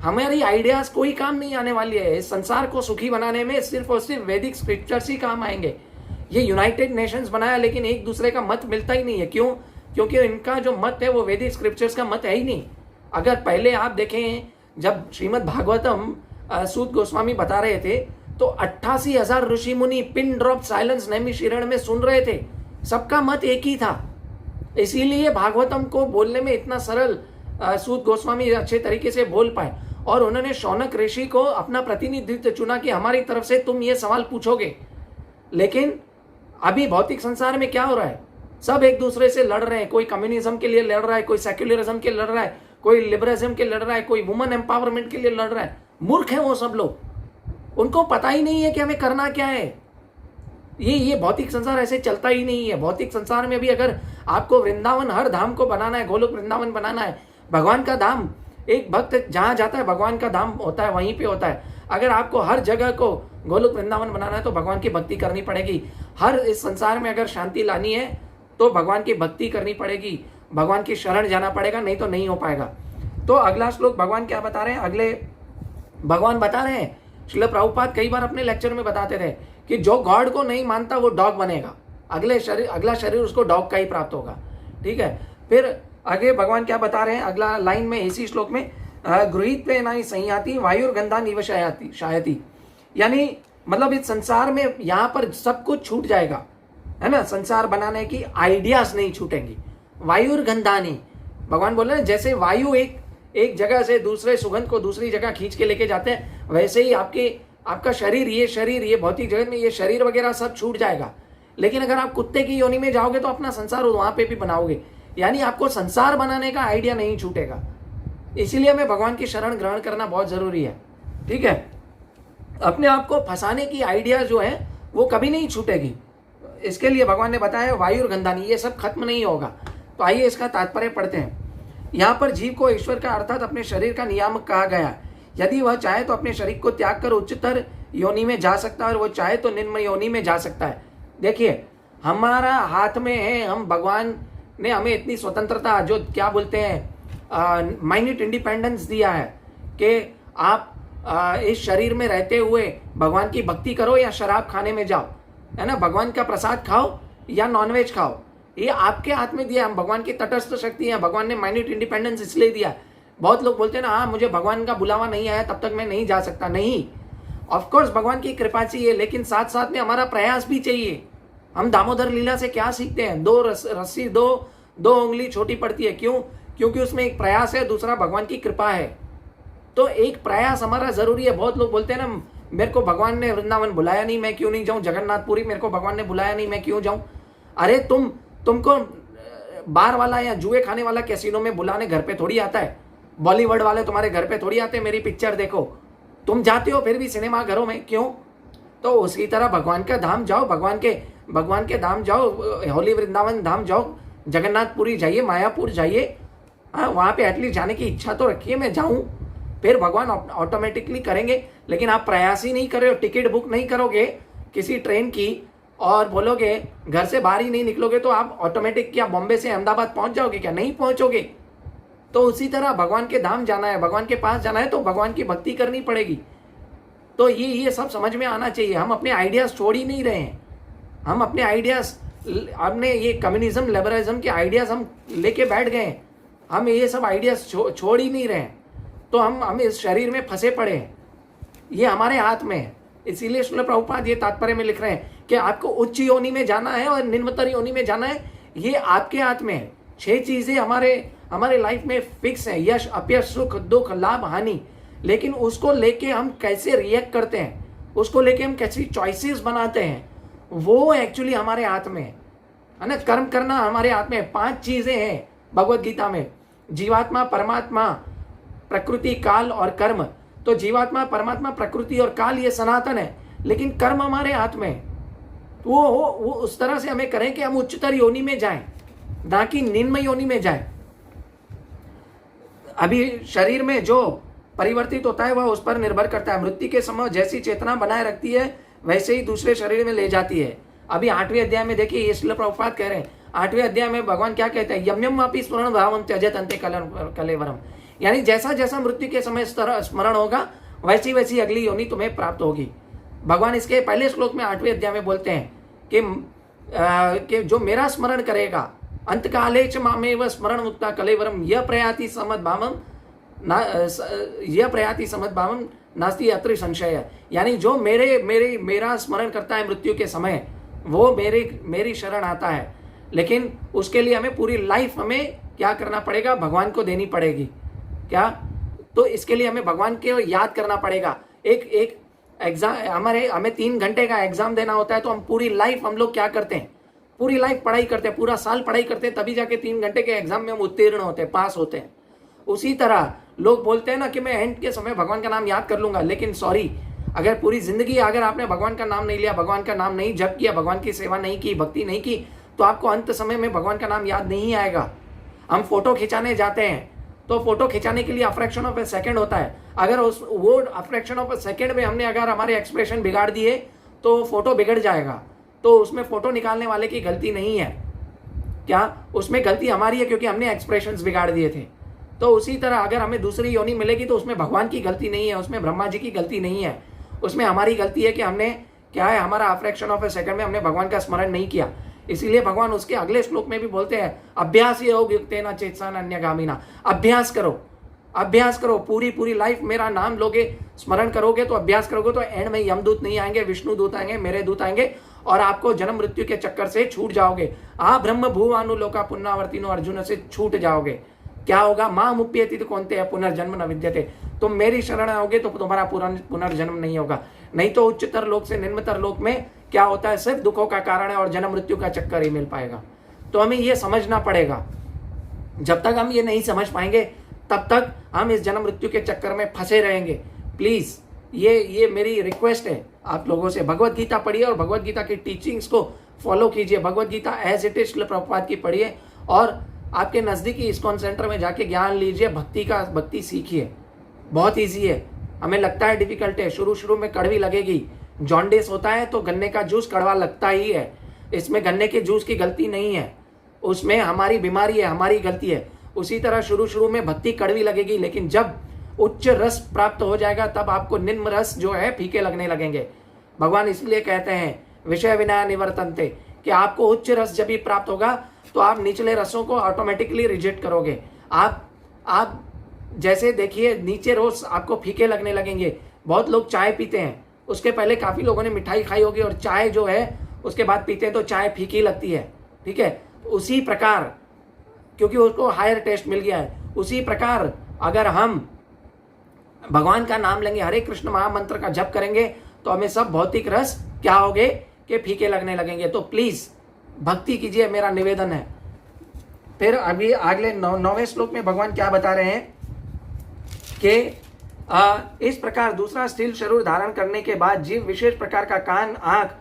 हमारी आइडियाज कोई काम नहीं आने वाली है। इस संसार को सुखी बनाने में सिर्फ और सिर्फ वैदिक स्क्रिप्चर्स ही काम आएंगे। ये यूनाइटेड नेशंस बनाया, लेकिन एक दूसरे का मत मिलता ही नहीं है। क्यों? क्योंकि इनका जो मत है वो वैदिक स्क्रिप्चर्स का मत है ही नहीं। अगर पहले आप देखें, जब श्रीमद् भागवतम सूत गोस्वामी बता रहे थे, तो 88,000 ऋषि मुनि पिन ड्रॉप साइलेंस नैमिषारण्य में सुन रहे थे, सबका मत एक ही था। इसीलिए भागवतम को बोलने में इतना सरल सूत गोस्वामी अच्छे तरीके से बोल पाए, और उन्होंने शौनक ऋषि को अपना प्रतिनिधित्व चुना कि हमारी तरफ से तुम ये सवाल पूछोगे। लेकिन अभी भौतिक संसार में क्या हो रहा है, सब एक दूसरे से लड़ रहे हैं। कोई कम्युनिज्म के लिए लड़ रहा है, कोई सेक्युलरिज्म के लड़ रहा है, कोई लिबरलिज्म के लड़ रहा है, कोई वुमेन एम्पावरमेंट के लिए लड़ रहा है। मूर्ख है वो सब लोग, उनको पता ही नहीं है कि हमें करना क्या है। ये भौतिक संसार ऐसे चलता ही नहीं है। भौतिक संसार में भी अगर आपको वृंदावन हर धाम को बनाना है, गोलोक वृंदावन बनाना है, भगवान का धाम, एक भक्त जहां जाता है भगवान का धाम होता है, वहीं पे होता है। अगर आपको हर जगह को गोलोक वृंदावन बनाना है तो भगवान की भक्ति करनी पड़ेगी। हर इस संसार में अगर शांति लानी है तो भगवान की भक्ति करनी पड़ेगी, भगवान की शरण जाना पड़ेगा, नहीं तो नहीं हो पाएगा। तो अगला श्लोक भगवान क्या बता रहे हैं, अगले भगवान बता रहे हैं, श्रील प्रभुपाद कई बार अपने लेक्चर में बताते थे कि जो गॉड को नहीं मानता वो डॉग बनेगा, अगला शरीर उसको डॉग का ही प्राप्त होगा। ठीक है, फिर आगे भगवान क्या बता रहे हैं अगला लाइन में इसी श्लोक में, गृहीत्वे नाहि संयाति वायुर्गंधा निवशयाति शायति, यानी मतलब इस संसार में यहाँ पर सब कुछ छूट जाएगा, है ना, संसार बनाने की आइडियाज नहीं छूटेंगी। वायुर्गंधानी, भगवान बोल रहे हैं जैसे वायु एक जगह से दूसरे सुगंध को दूसरी जगह खींच के लेके जाते हैं, वैसे ही आपका शरीर ये भौतिक जगत में ये शरीर वगैरह सब छूट जाएगा। लेकिन अगर आप कुत्ते की योनि में जाओगे तो अपना संसार वहां पे भी बनाओगे, यानी आपको संसार बनाने का आइडिया नहीं छूटेगा। इसीलिए हमें भगवान की शरण ग्रहण करना बहुत जरूरी है। ठीक है, अपने आप को फंसाने की आइडिया जो है वो कभी नहीं छूटेगी। इसके लिए भगवान ने बताया वायुर्गंधानी, ये सब खत्म नहीं होगा। तो आइए इसका तात्पर्य पढ़ते हैं। यहाँ पर जीव को ईश्वर का अर्थात अपने शरीर का नियामक कहा गया। यदि वह चाहे तो अपने शरीर को त्याग कर उच्चतर योनि में जा सकता है, और वो चाहे तो निम्न योनि में जा सकता है। देखिए, हमारा हाथ में है, हम भगवान ने हमें इतनी स्वतंत्रता, जो क्या बोलते हैं माइन्यूट इंडिपेंडेंस दिया है कि आप इस शरीर में रहते हुए भगवान की भक्ति करो या शराब खाने में जाओ, है ना, भगवान का प्रसाद खाओ या नॉनवेज खाओ, ये आपके हाथ में दिया। हम भगवान की तटस्थ शक्ति है, भगवान ने माइन्यूट इंडिपेंडेंस इसलिए दिया। बहुत लोग बोलते हैं ना, हाँ मुझे भगवान का बुलावा नहीं आया तब तक मैं नहीं जा सकता। नहीं, ऑफकोर्स भगवान की कृपा चाहिए, लेकिन साथ साथ में हमारा प्रयास भी चाहिए। हम दामोदर लीला से क्या सीखते हैं, रस्सी दो उंगली छोटी पड़ती है। क्यों? क्योंकि उसमें एक प्रयास है, दूसरा भगवान की कृपा है। तो एक प्रयास हमारा जरूरी है। बहुत लोग बोलते हैं ना, मेरे को भगवान ने वृंदावन बुलाया नहीं, मैं क्यों नहीं जाऊं, जगन्नाथपुरी मेरे को भगवान ने बुलाया नहीं, मैं क्यों जाऊं। अरे तुमको बार वाला या जुए खाने वाला कैसीनो में बुलाने घर पे थोड़ी आता है, बॉलीवुड वाले तुम्हारे घर पे थोड़ी आते, मेरी पिक्चर देखो। तुम जाते हो फिर भी सिनेमा घरों में, क्यों? तो उसी तरह भगवान का धाम जाओ, भगवान के धाम जाओ, होली वृंदावन धाम जाओ, जगन्नाथपुरी जाइए, मायापुर जाइए। हाँ, वहां पे एटलीस्ट जाने की इच्छा तो रखिए, मैं जाऊं, फिर भगवान ऑटोमेटिकली करेंगे। लेकिन आप प्रयास ही नहीं कर रहे हो, टिकट बुक नहीं करोगे किसी ट्रेन की और बोलोगे घर से बाहर ही नहीं निकलोगे, तो आप ऑटोमेटिक क्या बॉम्बे से अहमदाबाद पहुंच जाओगे क्या? नहीं पहुंचोगे। तो उसी तरह भगवान के धाम जाना है, भगवान के पास जाना है, तो भगवान की भक्ति करनी पड़ेगी। तो ये सब समझ में आना चाहिए। हम अपने आइडियाज छोड़ ही नहीं रहे हैं, हम अपने आइडियाज हमने ये कम्युनिज्म लिबरलिज्म के आइडियाज हम लेके बैठ गए, हम ये सब आइडियाज छोड़ ही नहीं रहे, तो हम इस शरीर में फंसे पड़े हैं। ये हमारे हाथ में है। इसीलिए श्रील प्रभुपाद ये तात्पर्य में लिख रहे हैं कि आपको उच्च योनि में जाना है और निम्नतर योनि में जाना है, ये आपके हाथ में है। 6 चीजें हमारे लाइफ में फिक्स है, यश अपयश सुख दुख लाभ हानि, लेकिन उसको लेके हम कैसे रिएक्ट करते हैं, उसको लेके हम कैसी चॉइसेस बनाते हैं, वो एक्चुअली हमारे हाथ में है ना। कर्म करना हमारे हाथ में है। 5 चीजें हैं भगवत गीता में, जीवात्मा परमात्मा प्रकृति काल और कर्म। तो जीवात्मा परमात्मा प्रकृति और काल ये सनातन है, लेकिन कर्म हमारे हाथ में है। वो उस तरह से हमें करें कि हम उच्चतर योनि में जाएं, ना कि निम्न योनि में जाएं। अभी शरीर में जो परिवर्तित होता है वह उस पर निर्भर करता है। मृत्यु के समय जैसी चेतना बनाए रखती है वैसे ही दूसरे शरीर में ले जाती है। अभी 8वें अध्याय में देखिए, ये श्रील प्रभुपाद कह रहे हैं, 8वें अध्याय में भगवान क्या कहते हैं, यम यम अपि स्मरण भावम त्यजत अन्ते कलेवरम, यानी जैसा जैसा मृत्यु के समय स्मरण होगा वैसी वैसी अगली योनि तुम्हें प्राप्त होगी। भगवान इसके पहले श्लोक में 8वें अध्याय में बोलते हैं कि जो मेरा स्मरण करेगा अंतकाले च मामेव स्मरण मुक्ता कलेवरम यह प्रयाति समद्भावम नास्ति अत्र संशय, यानी जो मेरा स्मरण करता है मृत्यु के समय वो मेरी शरण आता है। लेकिन उसके लिए हमें पूरी लाइफ हमें क्या करना पड़ेगा, भगवान को देनी पड़ेगी। क्या? तो इसके लिए हमें भगवान के याद करना पड़ेगा। एक एग्जाम हमें 3 घंटे का एग्जाम देना होता है, तो हम पूरी लाइफ हम लोग क्या करते हैं, पूरी लाइफ पढ़ाई करते हैं, पूरा साल पढ़ाई करते हैं, तभी जाके 3 घंटे के एग्जाम में हम उत्तीर्ण होते हैं, पास होते हैं। उसी तरह लोग बोलते हैं ना कि मैं एंड के समय भगवान का नाम याद कर लूंगा, लेकिन सॉरी, अगर पूरी जिंदगी अगर आपने भगवान का नाम नहीं लिया, भगवान का नाम नहीं जप किया, भगवान की सेवा नहीं की, भक्ति नहीं की, तो आपको अंत समय में भगवान का नाम याद नहीं आएगा। हम फोटो खिंचाने जाते हैं तो फोटो खिंचाने के लिए अफ्रैक्शन ऑफ ए सेकंड होता है। अगर वो अफ्रैक्शन ऑफ ए सेकंड में हमने अगर हमारे एक्सप्रेशन बिगाड़ दिए तो फोटो बिगड़ जाएगा। तो उसमें फोटो निकालने वाले की गलती नहीं है, क्या उसमें गलती हमारी है, क्योंकि हमने एक्सप्रेशंस बिगाड़ दिए थे। तो उसी तरह अगर हमें दूसरी योनि मिलेगी तो उसमें भगवान की गलती नहीं है, उसमें ब्रह्मा जी की गलती नहीं है, उसमें हमारी गलती है कि हमने क्या है, हमारा अफ्रैक्शन ऑफ ए सेकंड में हमने भगवान का स्मरण नहीं किया। इसीलिए भगवान उसके अगले श्लोक में भी बोलते हैं, अभ्यास योग युक्तेन चेतसा अन्यगामिना, अभ्यास करो, पूरी लाइफ मेरा नाम लोगे, स्मरण करोगे, तो अभ्यास करोगे तो एंड में यमदूत नहीं आएंगे, विष्णु दूत आएंगे, मेरे दूत आएंगे और आपको जन्म मृत्यु के चक्कर से छूट जाओगे। आ ब्रह्म भुवानुलोका पुनरावर्तिनो अर्जुन से छूट जाओगे। क्या होगा, मां मुप्यति तो कौनते है पुनर्जन्म न विद्यते, तुम मेरी शरण आओगे तो तुम्हारा पुनर्जन्म नहीं होगा। नहीं तो उच्चतर लोक से निम्नतर लोक में क्या होता है, सिर्फ दुखों का कारण है और जन्म मृत्यु का चक्कर ही मिल पाएगा। तो हमें ये समझना पड़ेगा। जब तक हम ये नहीं समझ पाएंगे तब तक हम इस जन्म मृत्यु के चक्कर में फंसे रहेंगे। प्लीज ये मेरी रिक्वेस्ट है आप लोगों से, भगवत गीता पढ़िए और भगवत गीता की टीचिंग्स को फॉलो कीजिए। Bhagavad Gita as it is Srila Prabhupada की पढ़िए और आपके नजदीकी इस्कॉन सेंटर में जाके ज्ञान लीजिए, भक्ति सीखिए। बहुत ईजी है, हमें लगता है डिफिकल्ट है, शुरू में कड़वी लगेगी। जॉन्डिस होता है तो गन्ने का जूस कड़वा लगता ही है, इसमें गन्ने के जूस की गलती नहीं है, उसमें हमारी बीमारी है, हमारी गलती है। उसी तरह शुरू में भक्ति कड़वी लगेगी, लेकिन जब उच्च रस प्राप्त हो जाएगा तब आपको निम्न रस जो है फीके लगने लगेंगे। भगवान इसलिए कहते हैं विषय विनय निवर्तन्ते, कि आपको उच्च रस जब भी प्राप्त होगा तो आप निचले रसों को ऑटोमेटिकली रिजेक्ट करोगे। आप जैसे देखिए, नीचे रोज आपको फीके लगने लगेंगे। बहुत लोग चाय पीते हैं, उसके पहले काफी लोगों ने मिठाई खाई होगी और चाय जो है उसके बाद पीते हैं तो चाय फीकी लगती है, ठीक है। उसी प्रकार, क्योंकि उसको हायर टेस्ट मिल गया है, उसी प्रकार अगर हम भगवान का नाम लेंगे, हरे कृष्ण महामंत्र का जप करेंगे, तो हमें सब भौतिक रस क्या होंगे कि फीके लगने लगेंगे। तो प्लीज भक्ति कीजिए, मेरा निवेदन है। फिर अभी अगले 9वें श्लोक में भगवान क्या बता रहे हैं कि इस प्रकार दूसरा स्थिर शरीर धारण करने के बाद जीव विशेष प्रकार का कान, आंख,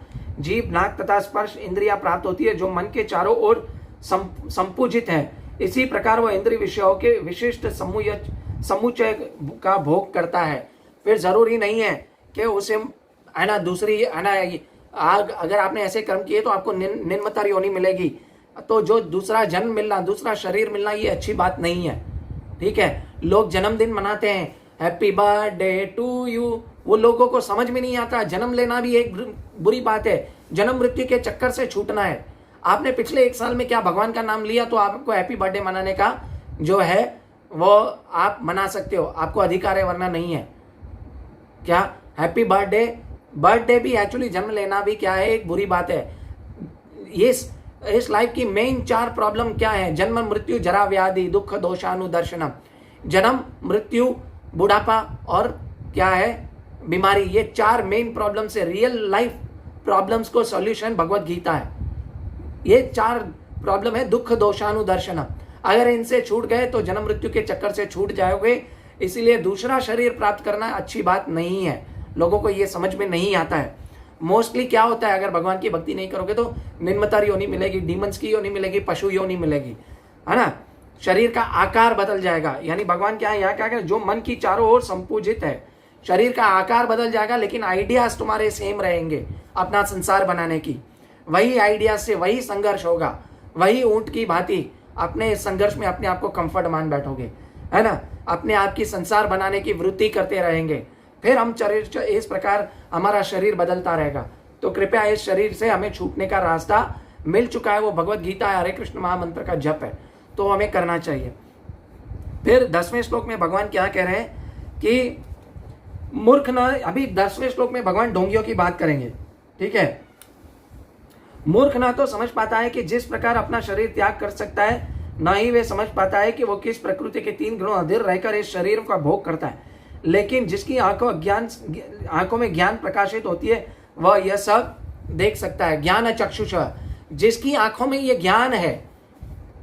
जीभ, नाक तथा स्पर्श इंद्रियां प्राप्त होती है, जो मन के चारों ओर संपूजित है। इसी प्रकार वह इंद्रिय विषयों के विशिष्ट समुच्चय का भोग करता है। फिर जरूरी नहीं है कि उसे है ना दूसरी है ना, अगर आपने ऐसे कर्म किए तो आपको निम्नतर योनि मिलेगी। तो जो दूसरा जन्म मिलना, दूसरा शरीर मिलना, ये अच्छी बात नहीं है, ठीक है। लोग जन्मदिन मनाते हैं, हैप्पी बर्थडे टू यू, वो लोगों को समझ में नहीं आता। जन्म लेना भी एक बुरी बात है, जन्म मृत्यु के चक्कर से छूटना है। आपने पिछले 1 साल में क्या भगवान का नाम लिया तो आपको हैप्पी बर्थडे मनाने का जो है वो आप मना सकते हो, आपको अधिकार है, वरना नहीं है। क्या हैप्पी बर्थडे, बर्थडे भी एक्चुअली जन्म लेना भी क्या है, एक बुरी बात है। इस लाइफ की मेन 4 प्रॉब्लम क्या है? जन्म, मृत्यु, जरा, व्याधि, दुख, दोषानुदर्शनम। जन्म, मृत्यु, बुढ़ापा और क्या है, बीमारी। ये 4 मेन प्रॉब्लम से रियल लाइफ प्रॉब्लम्स को सॉल्यूशन भगवत गीता है। ये 4 प्रॉब्लम है, दुख, दोषानुदर्शनम। अगर इनसे छूट गए तो जन्म मृत्यु के चक्कर से छूट जाओगे। इसीलिए दूसरा शरीर प्राप्त करना अच्छी बात नहीं है, लोगों को ये समझ में नहीं आता है। मोस्टली क्या होता है, अगर भगवान की भक्ति नहीं करोगे तो निम्नतर योनि मिलेगी, डीमंस की योनि मिलेगी, पशु योनि मिलेगी, है ना। शरीर का आकार बदल जाएगा। यानी भगवान क्या है, यहाँ क्या है, जो मन की चारों ओर संपूजित है, शरीर का आकार बदल जाएगा लेकिन आइडियाज तुम्हारे सेम रहेंगे अपना संसार बनाने की। वही आइडियाज से वही संघर्ष होगा, वही ऊंट की भांति अपने संघर्ष में अपने आप को कंफर्ट मान बैठोगे, है ना। अपने आप की संसार बनाने की वृत्ति करते रहेंगे, फिर हम इस प्रकार हमारा शरीर बदलता रहेगा। तो कृपया इस शरीर से हमें छूटने का रास्ता मिल चुका है, वो भगवत गीता है, हरे कृष्ण महामंत्र का जप है, तो हमें करना चाहिए। फिर 10वें श्लोक में भगवान क्या कह रहे हैं कि मूर्ख न, अभी 10वें श्लोक में भगवान ढोंगियों की बात करेंगे, ठीक है। मूर्ख ना तो समझ पाता है कि जिस प्रकार अपना शरीर त्याग कर सकता है, ना ही वे समझ पाता है कि वो किस प्रकृति के 3 गुणों अधीर रहकर इस शरीर का भोग करता है। लेकिन जिसकी आंखों में ज्ञान प्रकाशित होती है वह यह सब देख सकता है। ज्ञान चक्षुष, जिसकी आंखों में ये ज्ञान है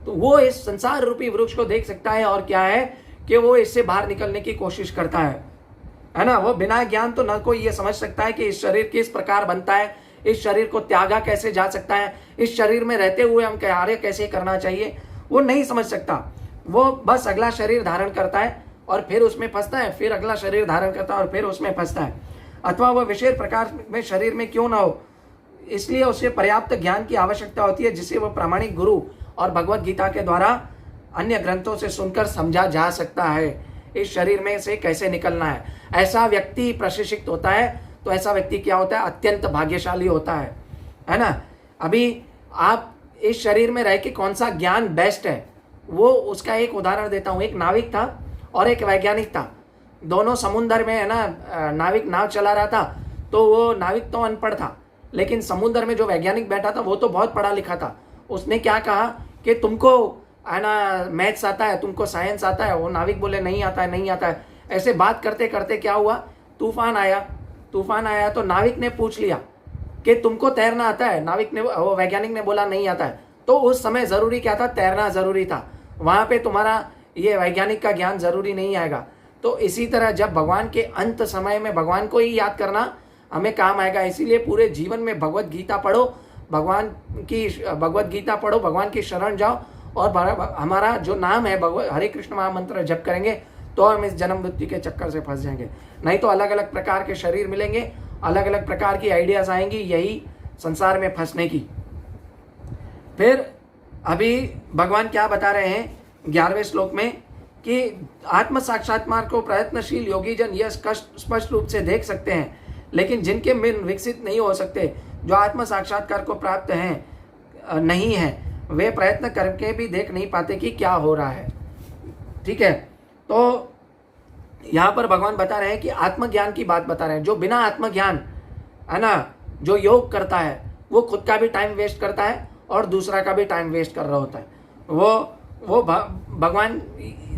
तो वो इस संसार रूपी वृक्ष को देख सकता है, और क्या है कि वो इससे बाहर निकलने की कोशिश करता है ना। वो बिना ज्ञान तो न कोई ये समझ सकता है कि इस शरीर किस प्रकार बनता है, इस शरीर को त्यागा कैसे जा सकता है, इस शरीर में रहते हुए हम कार्य कैसे करना चाहिए, वो नहीं समझ सकता। वो बस अगला शरीर धारण करता है और फिर उसमें फंसता है, फिर अगला शरीर धारण करता है और फिर उसमें फंसता है। अथवा वह विशेष प्रकार में शरीर में क्यों ना हो, इसलिए उसे पर्याप्त ज्ञान की आवश्यकता होती है, जिसे वह प्रामाणिक गुरु और भगवत गीता के द्वारा अन्य ग्रंथों से सुनकर समझा जा सकता है इस शरीर में से कैसे निकलना है। ऐसा व्यक्ति प्रशिक्षित होता है, तो ऐसा व्यक्ति क्या होता है, अत्यंत भाग्यशाली होता है ना। अभी आप इस शरीर में रह के कौन सा ज्ञान बेस्ट है, वो उसका एक उदाहरण देता हूँ। एक नाविक था और एक वैज्ञानिक था, दोनों समुद्र में, है ना। नाविक नाव चला रहा था, तो वो नाविक तो अनपढ़ था, लेकिन समुद्र में जो वैज्ञानिक बैठा था वो तो बहुत पढ़ा लिखा था। उसने क्या कहा कि तुमको, है ना, मैथ्स आता है, तुमको साइंस आता है। वो नाविक बोले नहीं आता है, नहीं आता है। ऐसे बात करते करते क्या हुआ, तूफान आया तो नाविक ने पूछ लिया कि तुमको तैरना आता है। नाविक ने, वो वैज्ञानिक ने बोला नहीं आता है। तो उस समय जरूरी क्या था, तैरना जरूरी था। वहां पे तुम्हारा ये वैज्ञानिक का ज्ञान जरूरी नहीं आएगा। तो इसी तरह जब भगवान के अंत समय में भगवान को ही याद करना हमें काम आएगा। इसीलिए पूरे जीवन में भगवत गीता पढ़ो, भगवान की शरण जाओ, और हमारा जो नाम है हरे कृष्ण महामंत्र जप करेंगे तो हम इस जन्म मृत्यु के चक्कर से फंस जाएंगे। नहीं तो अलग अलग प्रकार के शरीर मिलेंगे, अलग अलग प्रकार की आइडियाज आएंगी यही संसार में फंसने की। फिर अभी भगवान क्या बता रहे हैं 11वें श्लोक में कि आत्म साक्षात्कार को प्रयत्नशील योगी जन यह स्पष्ट रूप से देख सकते हैं, लेकिन जिनके मन विकसित नहीं हो सकते, जो आत्म साक्षात्कार को प्राप्त हैं नहीं है, वे प्रयत्न करके भी देख नहीं पाते कि क्या हो रहा है। ठीक है, तो यहाँ पर भगवान बता रहे हैं कि आत्मज्ञान की बात बता रहे हैं। जो बिना आत्मज्ञान, है ना, जो योग करता है वो खुद का भी टाइम वेस्ट करता है और दूसरा का भी टाइम वेस्ट कर रहा होता है। वो भगवान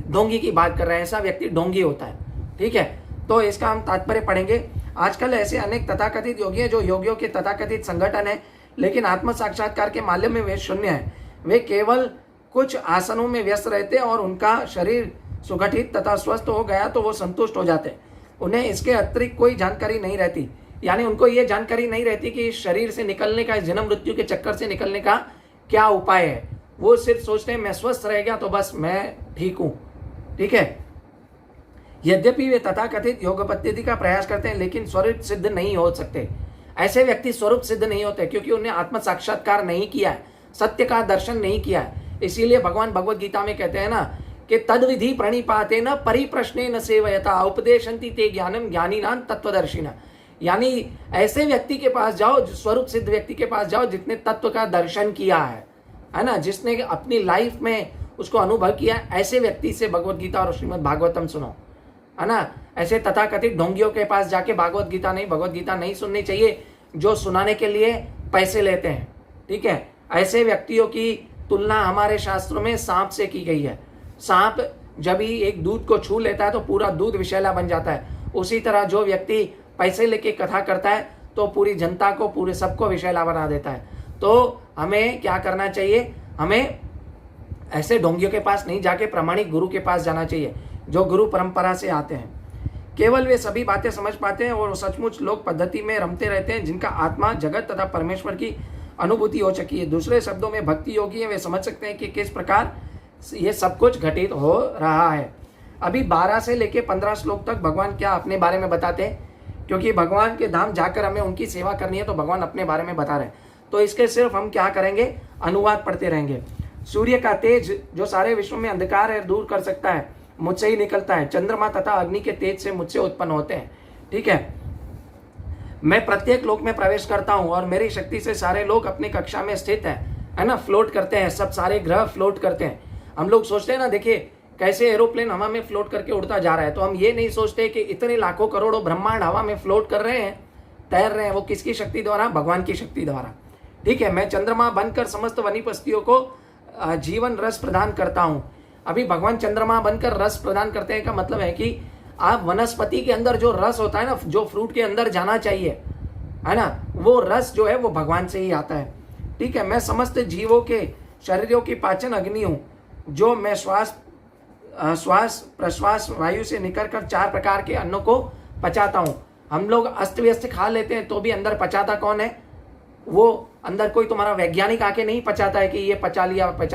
ढोंगी की बात कर रहे हैं, ऐसा व्यक्ति ढोंगी होता है। ठीक है, तो इसका हम तात्पर्य पढ़ेंगे। आजकल ऐसे अनेक तथाकथित योगी हैं जो योगियों के तथाकथित संगठन है, लेकिन आत्म साक्षात्कार के माध्यम में वे शून्य है। वे केवल कुछ आसनों में व्यस्त रहते और उनका शरीर सुगठित तथा स्वस्थ हो गया तो वो संतुष्ट हो जाते। उन्हें इसके अतिरिक्त कोई जानकारी नहीं रहती, यानी उनको ये जानकारी नहीं रहती कि इस शरीर से निकलने का, इस जन्म मृत्यु के चक्कर से निकलने का क्या उपाय है। वो सिर्फ सोचते हैं मैं स्वस्थ रह गया तो बस मैं ठीक हूँ। ठीक है, यद्यपि वे तथाकथित योग पद्धति का प्रयास करते हैं, लेकिन स्वरूप सिद्ध नहीं हो सकते। ऐसे व्यक्ति स्वरूप सिद्ध नहीं होते क्योंकि उन्हें आत्म साक्षात्कार नहीं किया है, सत्य का दर्शन नहीं किया है। इसीलिए भगवान भगवत गीता में कहते हैं ना कि तद विधि प्रणिपाते न परिप्रश्ने न सेवयता उपदेशंति ते ज्ञानम ज्ञानीनां तत्वदर्शिना। यानी ऐसे व्यक्ति के पास जाओ, जो स्वरूप सिद्ध व्यक्ति के पास जाओ जिसने तत्व का दर्शन किया है ना, जिसने अपनी लाइफ में उसको अनुभव किया, ऐसे व्यक्ति से भगवत गीता और श्रीमद् भागवतम सुनो, है ना। ऐसे तथाकथित ढोंगियों के पास जाके भगवत गीता नहीं सुननी चाहिए, जो सुनाने के लिए पैसे लेते हैं, ठीक है। ऐसे व्यक्तियों की तुलना हमारे शास्त्रों में सांप से की गई है। सांप जब ही एक दूध को छू लेता है तो पूरा दूध विषैला बन जाता है। उसी तरह जो व्यक्ति पैसे लेके कथा करता है तो पूरी जनता को, पूरे सबको विषैला बना देता है। तो हमें क्या करना चाहिए, हमें ऐसे ढोंगियों के पास नहीं जाके प्रामाणिक गुरु के पास जाना चाहिए, जो गुरु परंपरा से आते हैं। केवल वे सभी बातें समझ पाते हैं और सचमुच लोक पद्धति में रमते रहते हैं, जिनका आत्मा, जगत तथा परमेश्वर की अनुभूति हो चुकी है। दूसरे शब्दों में भक्ति योगी है, वे समझ सकते हैं कि किस प्रकार ये सब कुछ घटित हो रहा है। अभी 12 से लेके 15 श्लोक तक भगवान क्या अपने बारे में बताते हैं, क्योंकि भगवान के धाम जाकर हमें उनकी सेवा करनी है, तो भगवान अपने बारे में बता रहे हैं। तो इसके सिर्फ हम क्या करेंगे, अनुवाद पढ़ते रहेंगे। सूर्य का तेज जो सारे विश्व में अंधकार है दूर कर सकता है, मुझसे ही निकलता है। चंद्रमा तथा अग्नि के तेज से मुझसे उत्पन्न होते हैं, ठीक है। मैं प्रत्येक लोक में प्रवेश करता हूं और मेरी शक्ति से सारे लोग अपनी कक्षा में स्थित है ना, फ्लोट करते हैं, सब सारे ग्रह फ्लोट करते हैं। हम लोग सोचते हैं ना, देखिए कैसे एरोप्लेन हवा में फ्लोट करके उड़ता जा रहा है, तो हम ये नहीं सोचते कि इतने लाखों करोड़ों ब्रह्मांड हवा में फ्लोट कर रहे हैं, तैर रहे हैं। वो किसकी शक्ति द्वारा, भगवान की शक्ति द्वारा, ठीक है। मैं चंद्रमा बनकर समस्त वनस्पतियों को जीवन रस प्रदान करता हूं। अभी भगवान चंद्रमा बनकर रस प्रदान करते हैं का मतलब है कि आप वनस्पति के अंदर जो रस होता है ना, जो फ्रूट के अंदर जाना चाहिए, है ना, वो रस जो है वो भगवान से ही आता है, ठीक है। मैं समस्त जीवों के शरीरों की पाचन अग्नि हूं, जो मैं श्वास प्रश्वास वायु से निकल कर 4 प्रकार के अन्नों को पचाता हूं। हम लोग अस्त व्यस्त खा लेते हैं तो भी अंदर पचाता कौन है, वो अंदर कोई तुम्हारा वैज्ञानिक आके नहीं पचाता है कि ये पचा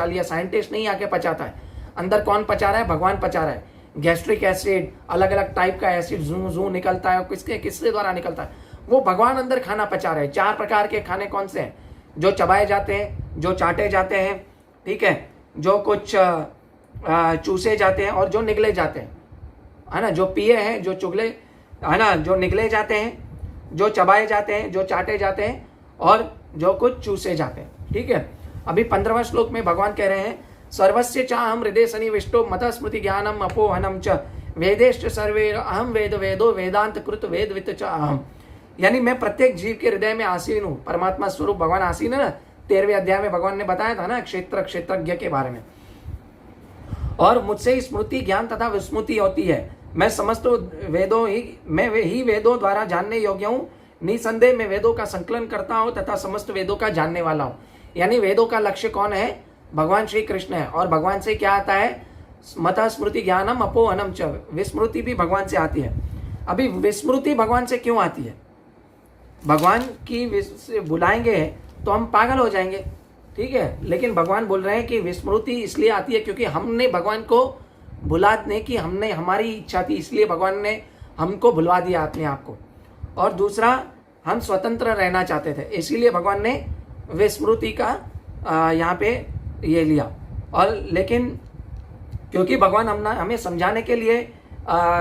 लिया, साइंटिस्ट नहीं आके पचाता है। अंदर कौन पचा रहा है, भगवान पचा रहा है। गैस्ट्रिक एसिड, अलग अलग टाइप का एसिड जू निकलता है, किसके द्वारा निकलता है, वो भगवान अंदर खाना पचा रहे हैं। 4 प्रकार के खाने कौन से हैं, जो चबाए जाते हैं, जो चाटे जाते हैं, ठीक है, जो कुछ चूसे जाते हैं और जो निगले जाते हैं, है ना, जो पिए हैं, जो चुगले, है ना, जो निगले जाते हैं, जो चबाए जाते हैं, जो चाटे जाते हैं और जो कुछ चूसे जाते हैं, ठीक है। अभी 15वां श्लोक में भगवान कह रहे हैं, सर्वस्य चाहम हृदय सन्निविष्टो मत स्मृति ज्ञानम अपोहनम च वेदेश्च सर्वे अहम वेदो वेदांत कृत वेदवित च अहम। यानी मैं प्रत्येक जीव के हृदय में आसीन हूँ। परमात्मा स्वरूप भगवान आसीन है ना, 13वें अध्याय में भगवान ने बताया था ना क्षेत्रज्ञ के बारे में। और मुझसे ही स्मृति ज्ञान तथा विस्मृति होती है। मैं समस्त वेदों द्वारा जानने योग्य हूँ। निसंदेह मैं वेदों का संकलन करता हूँ तथा समस्त वेदों का जानने वाला हूँ। यानी वेदों का लक्ष्य कौन है, भगवान श्री कृष्ण है। और भगवान से क्या आता है, मता स्मृति ज्ञानम अपोहनम च, विस्मृति भी भगवान से आती है। अभी विस्मृति भगवान से क्यों आती है, भगवान की बुलाएंगे तो हम पागल हो जाएंगे, ठीक है। लेकिन भगवान बोल रहे हैं कि विस्मृति इसलिए आती है क्योंकि हमने भगवान को भुलाने की, हमने हमारी इच्छा थी, इसलिए भगवान ने हमको भुलवा दिया अपने आप को। और दूसरा, हम स्वतंत्र रहना चाहते थे, इसीलिए भगवान ने विस्मृति का यहाँ पे ये लिया। और लेकिन क्योंकि भगवान हमें समझाने के लिए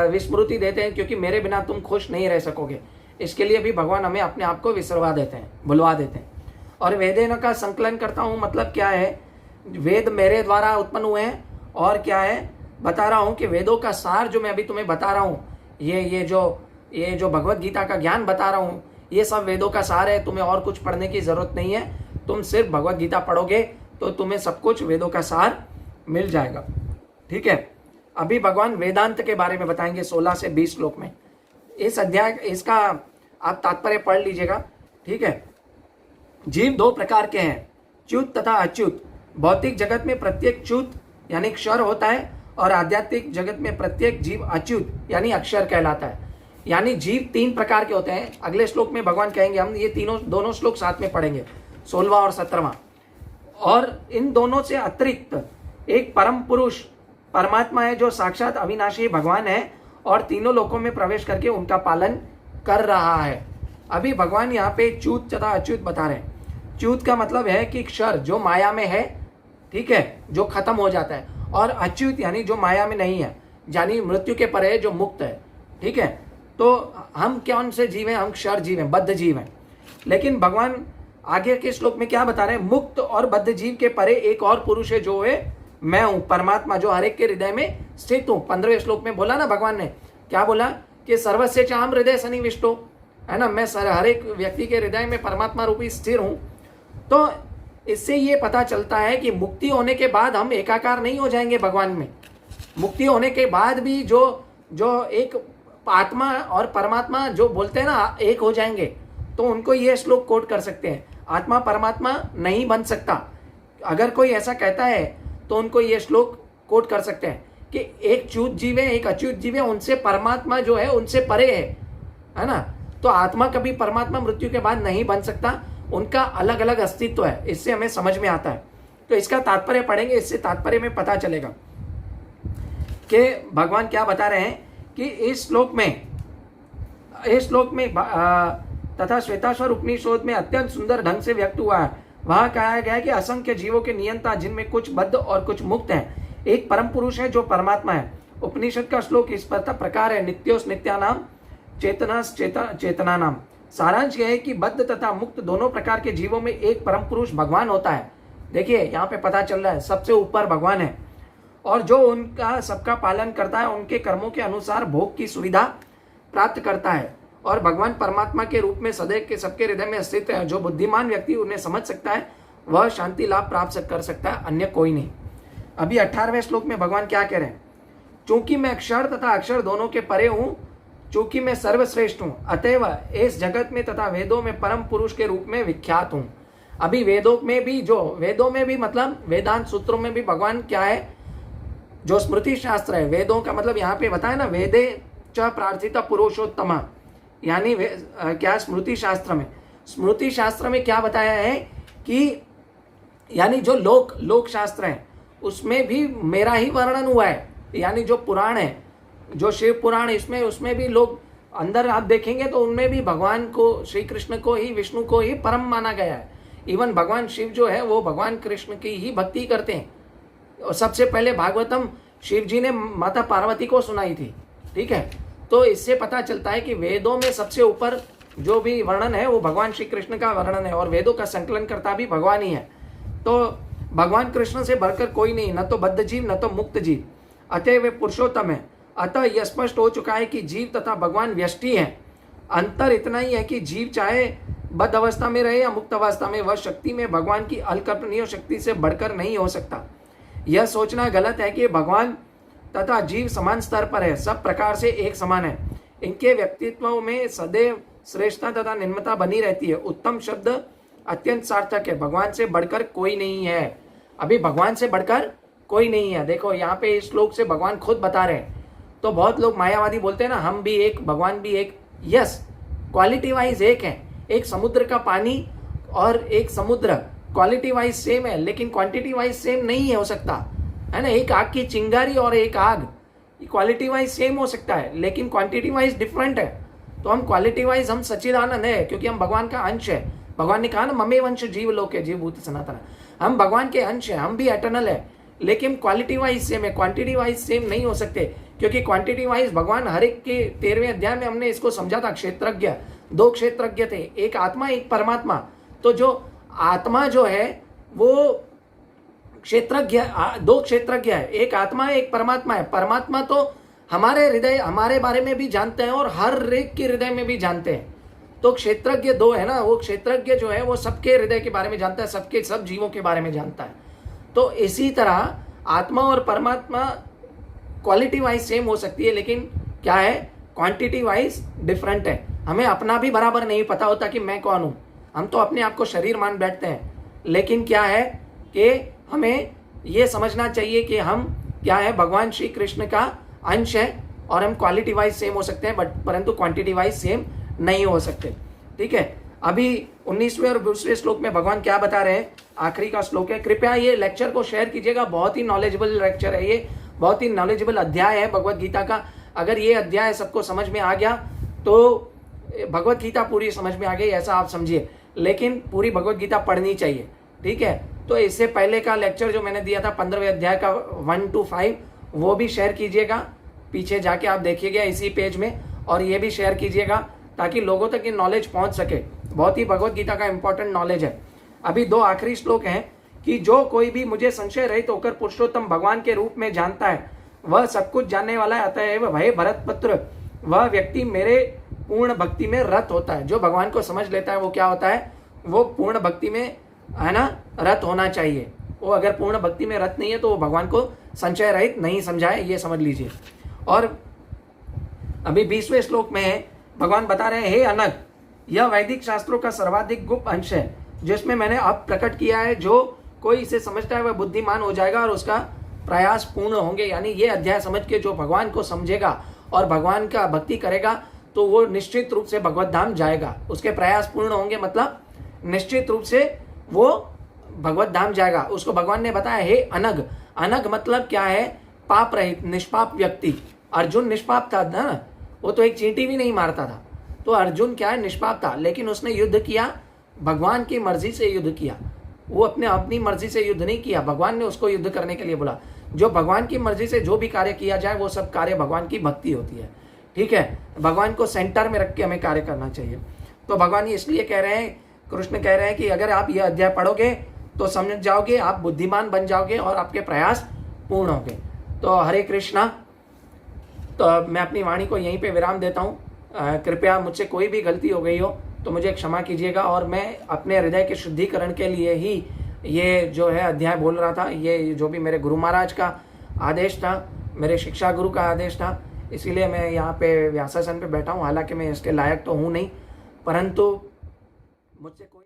विस्मृति देते हैं, क्योंकि मेरे बिना तुम खुश नहीं रह सकोगे, इसके लिए भी भगवान हमें अपने आप को विसरवा देते हैं, भुलवा देते हैं। और वेदेन का संकलन करता हूँ मतलब क्या है, वेद मेरे द्वारा उत्पन्न हुए हैं। और क्या है, बता रहा हूँ कि वेदों का सार जो मैं अभी तुम्हें बता रहा हूँ, ये जो भगवत गीता का ज्ञान बता रहा हूँ, ये सब वेदों का सार है। तुम्हें और कुछ पढ़ने की जरूरत नहीं है, तुम सिर्फ भगवत गीता पढ़ोगे तो तुम्हें सब कुछ वेदों का सार मिल जाएगा, ठीक है। अभी भगवान वेदांत के बारे में बताएंगे 16 से 20 श्लोक में। इस अध्याय, इसका आप तात्पर्य पढ़ लीजिएगा, ठीक है। जीव 2 प्रकार के हैं, च्युत तथा अच्युत। भौतिक जगत में प्रत्येक च्युत यानी क्षर होता है और आध्यात्मिक जगत में प्रत्येक जीव अच्युत यानी अक्षर कहलाता है। यानी जीव 3 प्रकार के होते हैं। अगले श्लोक में भगवान कहेंगे, हम ये दोनों श्लोक साथ में पढ़ेंगे, 16वां और 17वां। और इन दोनों से अतिरिक्त एक परम पुरुष परमात्मा है, जो साक्षात अविनाशी भगवान है और तीनों लोकों में प्रवेश करके उनका पालन कर रहा है। अभी भगवान यहाँ पे च्युत तथा अच्युत बता रहे हैं। च्युत का मतलब है कि क्षर जो माया में है, ठीक है, जो खत्म हो जाता है। और अच्युत यानी जो माया में नहीं है, यानी मृत्यु के परे जो मुक्त है, ठीक है। तो हम कौन से जीव हैं? हम क्षर जीव हैं, बद्ध जीव हैं। लेकिन भगवान आगे के श्लोक में क्या बता रहे हैं? मुक्त और बद्ध जीव के परे एक और पुरुष है जो है मैं हूं, परमात्मा, जो हर एक के हृदय में स्थित हूं। 15वें श्लोक में बोला ना भगवान ने, क्या बोला कि सर्वस्य चाहम हृदय सन्निविष्टो, है ना, मैं हर एक व्यक्ति के हृदय में परमात्मा रूपी स्थिर हूं। तो इससे ये पता चलता है कि मुक्ति होने के बाद हम एकाकार नहीं हो जाएंगे भगवान में। मुक्ति होने के बाद भी जो एक आत्मा और परमात्मा जो बोलते हैं ना एक हो जाएंगे, तो उनको ये श्लोक कोट कर सकते हैं, आत्मा परमात्मा नहीं बन सकता। अगर कोई ऐसा कहता है तो उनको ये श्लोक कोट कर सकते हैं कि एक च्युत जीव है, एक अच्युत जीव है, उनसे परमात्मा जो है उनसे परे है ना। तो आत्मा कभी परमात्मा मृत्यु के बाद नहीं बन सकता, उनका अलग अलग अस्तित्व है। इससे हमें समझ में आता है। तो इसका तात्पर्य पढ़ेंगे, इससे तात्पर्य में पता चलेगा कि भगवान क्या बता रहे हैं कि इस श्लोक में तथा श्वेताश्वर उपनिषद में अत्यंत सुंदर ढंग से व्यक्त हुआ है। वहां कहा गया है कि असंख्य जीवों के नियंता, जिनमें कुछ बद्ध और कुछ मुक्त हैं, एक परम पुरुष है जो परमात्मा है। उपनिषद का श्लोक इस प्रकार है, नित्योस नित्यानाम चेतनास चेतनानाम। सारांश यह है कि बद्ध तथा मुक्त दोनों प्रकार के जीवों में एक परम पुरुष भगवान होता है। देखिए यहाँ पे पता चल रहा है सबसे ऊपर भगवान है, और जो उनका सबका पालन करता है, उनके कर्मों के अनुसार भोग की सुविधा प्राप्त करता है, और भगवान परमात्मा के रूप में सदैव के सबके हृदय में स्थित है। जो बुद्धिमान व्यक्ति उन्हें समझ सकता है वह शांति लाभ प्राप्त कर सकता है, अन्य कोई नहीं। अभी 18वें श्लोक में भगवान क्या कह रहे हैं? चूंकि मैं अक्षर तथा अक्षर दोनों के परे हूं, चूंकि मैं सर्वश्रेष्ठ हूं, अतएव इस जगत में तथा वेदों में परम पुरुष के रूप में विख्यात हूं। अभी वेदों में भी मतलब वेदांत सूत्रों में भी भगवान क्या है? जो स्मृति शास्त्र है, वेदों का मतलब यहाँ पे बताया ना, वेदे च प्रार्थिता पुरुषोत्तम, यानी क्या स्मृति शास्त्र में क्या बताया है कि यानी जो लोक शास्त्र है उसमें भी मेरा ही वर्णन हुआ है। यानी जो पुराण है, जो शिव पुराण, इसमें उसमें भी लोग अंदर आप देखेंगे तो उनमें भी भगवान को, श्री कृष्ण को ही, विष्णु को ही परम माना गया है। इवन भगवान शिव जो है वो भगवान कृष्ण की ही भक्ति करते हैं। और सबसे पहले भागवतम शिव जी ने माता पार्वती को सुनाई थी, ठीक है। तो इससे पता चलता है कि वेदों में सबसे ऊपर जो भी वर्णन है वो भगवान श्री कृष्ण का वर्णन है, और वेदों का संकलन करता भी भगवान ही है। तो भगवान कृष्ण से बढ़कर कोई नहीं, न तो बद्ध जीव न तो मुक्त जीव, अतः वे पुरुषोत्तम है। अतः यह स्पष्ट हो चुका है कि जीव तथा भगवान व्यष्टि है। अंतर इतना ही है कि जीव चाहे बद्ध अवस्था में रहे या मुक्त अवस्था में, वह शक्ति में भगवान की अकल्पनीय शक्ति से बढ़कर नहीं हो सकता। यह सोचना गलत है कि भगवान तथा जीव समान स्तर पर है, सब प्रकार से एक समान है। इनके व्यक्तित्वों में सदैव श्रेष्ठता तथा निम्नता बनी रहती है। उत्तम शब्द अत्यंत सार्थक है, भगवान से बढ़कर कोई नहीं है। अभी भगवान से बढ़कर कोई नहीं है। देखो यहाँ पे इस श्लोक से भगवान खुद बता रहे हैं। तो बहुत लोग मायावादी बोलते हैं ना, हम भी एक, भगवान भी एक। यस, क्वालिटी वाइज एक है। एक समुद्र का पानी और एक समुद्र क्वालिटी वाइज सेम है, लेकिन क्वांटिटी वाइज सेम नहीं हो सकता, है ना। एक आग की चिंगारी और एक आग क्वालिटी वाइज सेम हो सकता है, लेकिन क्वांटिटी वाइज डिफरेंट है। तो हम क्वालिटी वाइज हम सच्चिदानंद है, क्योंकि हम भगवान का अंश है। भगवान ने कहा ना, ममे वंश जीव लोके जीव भूत सनातन। हम भगवान के अंश है, हम भी एटर्नल है, लेकिन क्वालिटी वाइज सेम है, क्वांटिटी वाइज सेम नहीं हो सकते। क्योंकि क्वांटिटी वाइज भगवान हर एक के 13वें अध्याय में हमने इसको समझा था। क्षेत्रज्ञ, दो क्षेत्रज्ञ थे, एक आत्मा एक परमात्मा। तो जो आत्मा जो है वो क्षेत्रज्ञ, दो क्षेत्रज्ञ है, एक आत्मा है एक परमात्मा है। परमात्मा तो हमारे हृदय, हमारे बारे में भी जानते हैं और हर एक के हृदय में भी जानते हैं। तो क्षेत्रज्ञ दो है ना, वो क्षेत्रज्ञ जो है वो सबके हृदय के बारे में जानता है, सबके सब जीवों के बारे में जानता है। तो इसी तरह आत्मा और परमात्मा क्वालिटी वाइज सेम हो सकती है, लेकिन क्या है, क्वांटिटी वाइज डिफरेंट है। हमें अपना भी बराबर नहीं पता होता कि मैं कौन हूं। हम तो अपने आप को शरीर मान बैठते हैं, लेकिन क्या है कि हमें यह समझना चाहिए कि हम क्या है, भगवान श्री कृष्ण का अंश है, और हम क्वालिटी वाइज सेम हो सकते हैं, परंतु क्वांटिटी वाइज सेम नहीं हो सकते। ठीक है, अभी 19वें और 20वें श्लोक में भगवान क्या बता रहे हैं, आखिरी का श्लोक है। कृपया ये लेक्चर को शेयर कीजिएगा, बहुत ही नॉलेजेबल लेक्चर है ये, बहुत ही नॉलेजेबल अध्याय है भगवत गीता का। अगर ये अध्याय सबको समझ में आ गया तो भगवत गीता पूरी समझ में आ गई, ऐसा आप समझिए। लेकिन पूरी भगवत गीता पढ़नी चाहिए, ठीक है। तो इससे पहले का लेक्चर जो मैंने दिया था 15वें अध्याय का 1 to 5, वो भी शेयर कीजिएगा, पीछे जाके आप देखिएगा इसी पेज में। और ये भी शेयर कीजिएगा ताकि लोगों तक ये नॉलेज पहुंच सके। बहुत ही भगवत गीता का इंपॉर्टेंट नॉलेज है। अभी 2 आखिरी श्लोक हैं कि जो कोई भी मुझे संशय रहित होकर पुरुषोत्तम भगवान के रूप में जानता है वह सब कुछ जानने वाला है। अतएव भय भरत पुत्र, वह व्यक्ति मेरे पूर्ण भक्ति में रत होता है। जो भगवान को समझ लेता है वो क्या होता है, वो पूर्ण भक्ति में है ना रत होना चाहिए। वो अगर पूर्ण भक्ति में रत नहीं है तो वो भगवान को संशय रहित नहीं समझाए, ये समझ लीजिए। और अभी 20वें श्लोक में भगवान बता रहे हैं, हे अनग, यह वैदिक शास्त्रों का सर्वाधिक गुप्त अंश है जिसमें मैंने अब प्रकट किया है। जो कोई इसे समझता है वह बुद्धिमान हो जाएगा और उसका प्रयास पूर्ण होंगे। यानी ये अध्याय समझ के जो भगवान को समझेगा और भगवान का भक्ति करेगा तो वो निश्चित रूप से भगवत धाम जाएगा। उसके प्रयास पूर्ण होंगे मतलब निश्चित रूप से वो भगवत धाम जाएगा। उसको भगवान ने बताया, हे अनग। अनग मतलब क्या है, पाप रहित, निष्पाप व्यक्ति। अर्जुन निष्पाप था ना, वो तो एक चींटी भी नहीं मारता था। तो अर्जुन क्या है, निष्पाप था, लेकिन उसने युद्ध किया, भगवान की मर्जी से युद्ध किया। वो अपनी मर्जी से युद्ध नहीं किया, भगवान ने उसको युद्ध करने के लिए बोला। जो भगवान की मर्जी से जो भी कार्य किया जाए वो सब कार्य भगवान की भक्ति होती है। ठीक है, भगवान को सेंटर में रख के हमें कार्य करना चाहिए। तो भगवान ये इसलिए कह रहे हैं, कृष्ण कह रहे हैं कि अगर आप ये अध्याय पढ़ोगे तो समझ जाओगे, आप बुद्धिमान बन जाओगे और आपके प्रयास पूर्ण होंगे। तो हरे कृष्णा। तो मैं अपनी वाणी को यहीं पे विराम देता हूँ। कृपया मुझसे कोई भी गलती हो गई हो तो मुझे क्षमा कीजिएगा। और मैं अपने हृदय के शुद्धिकरण के लिए ही ये जो है अध्याय बोल रहा था। ये जो भी मेरे गुरु महाराज का आदेश था, मेरे शिक्षा गुरु का आदेश था, इसीलिए मैं यहाँ पे व्यासासन पे बैठा हूँ। हालांकि मैं इसके लायक तो हूँ नहीं, परंतु मुझसे कोई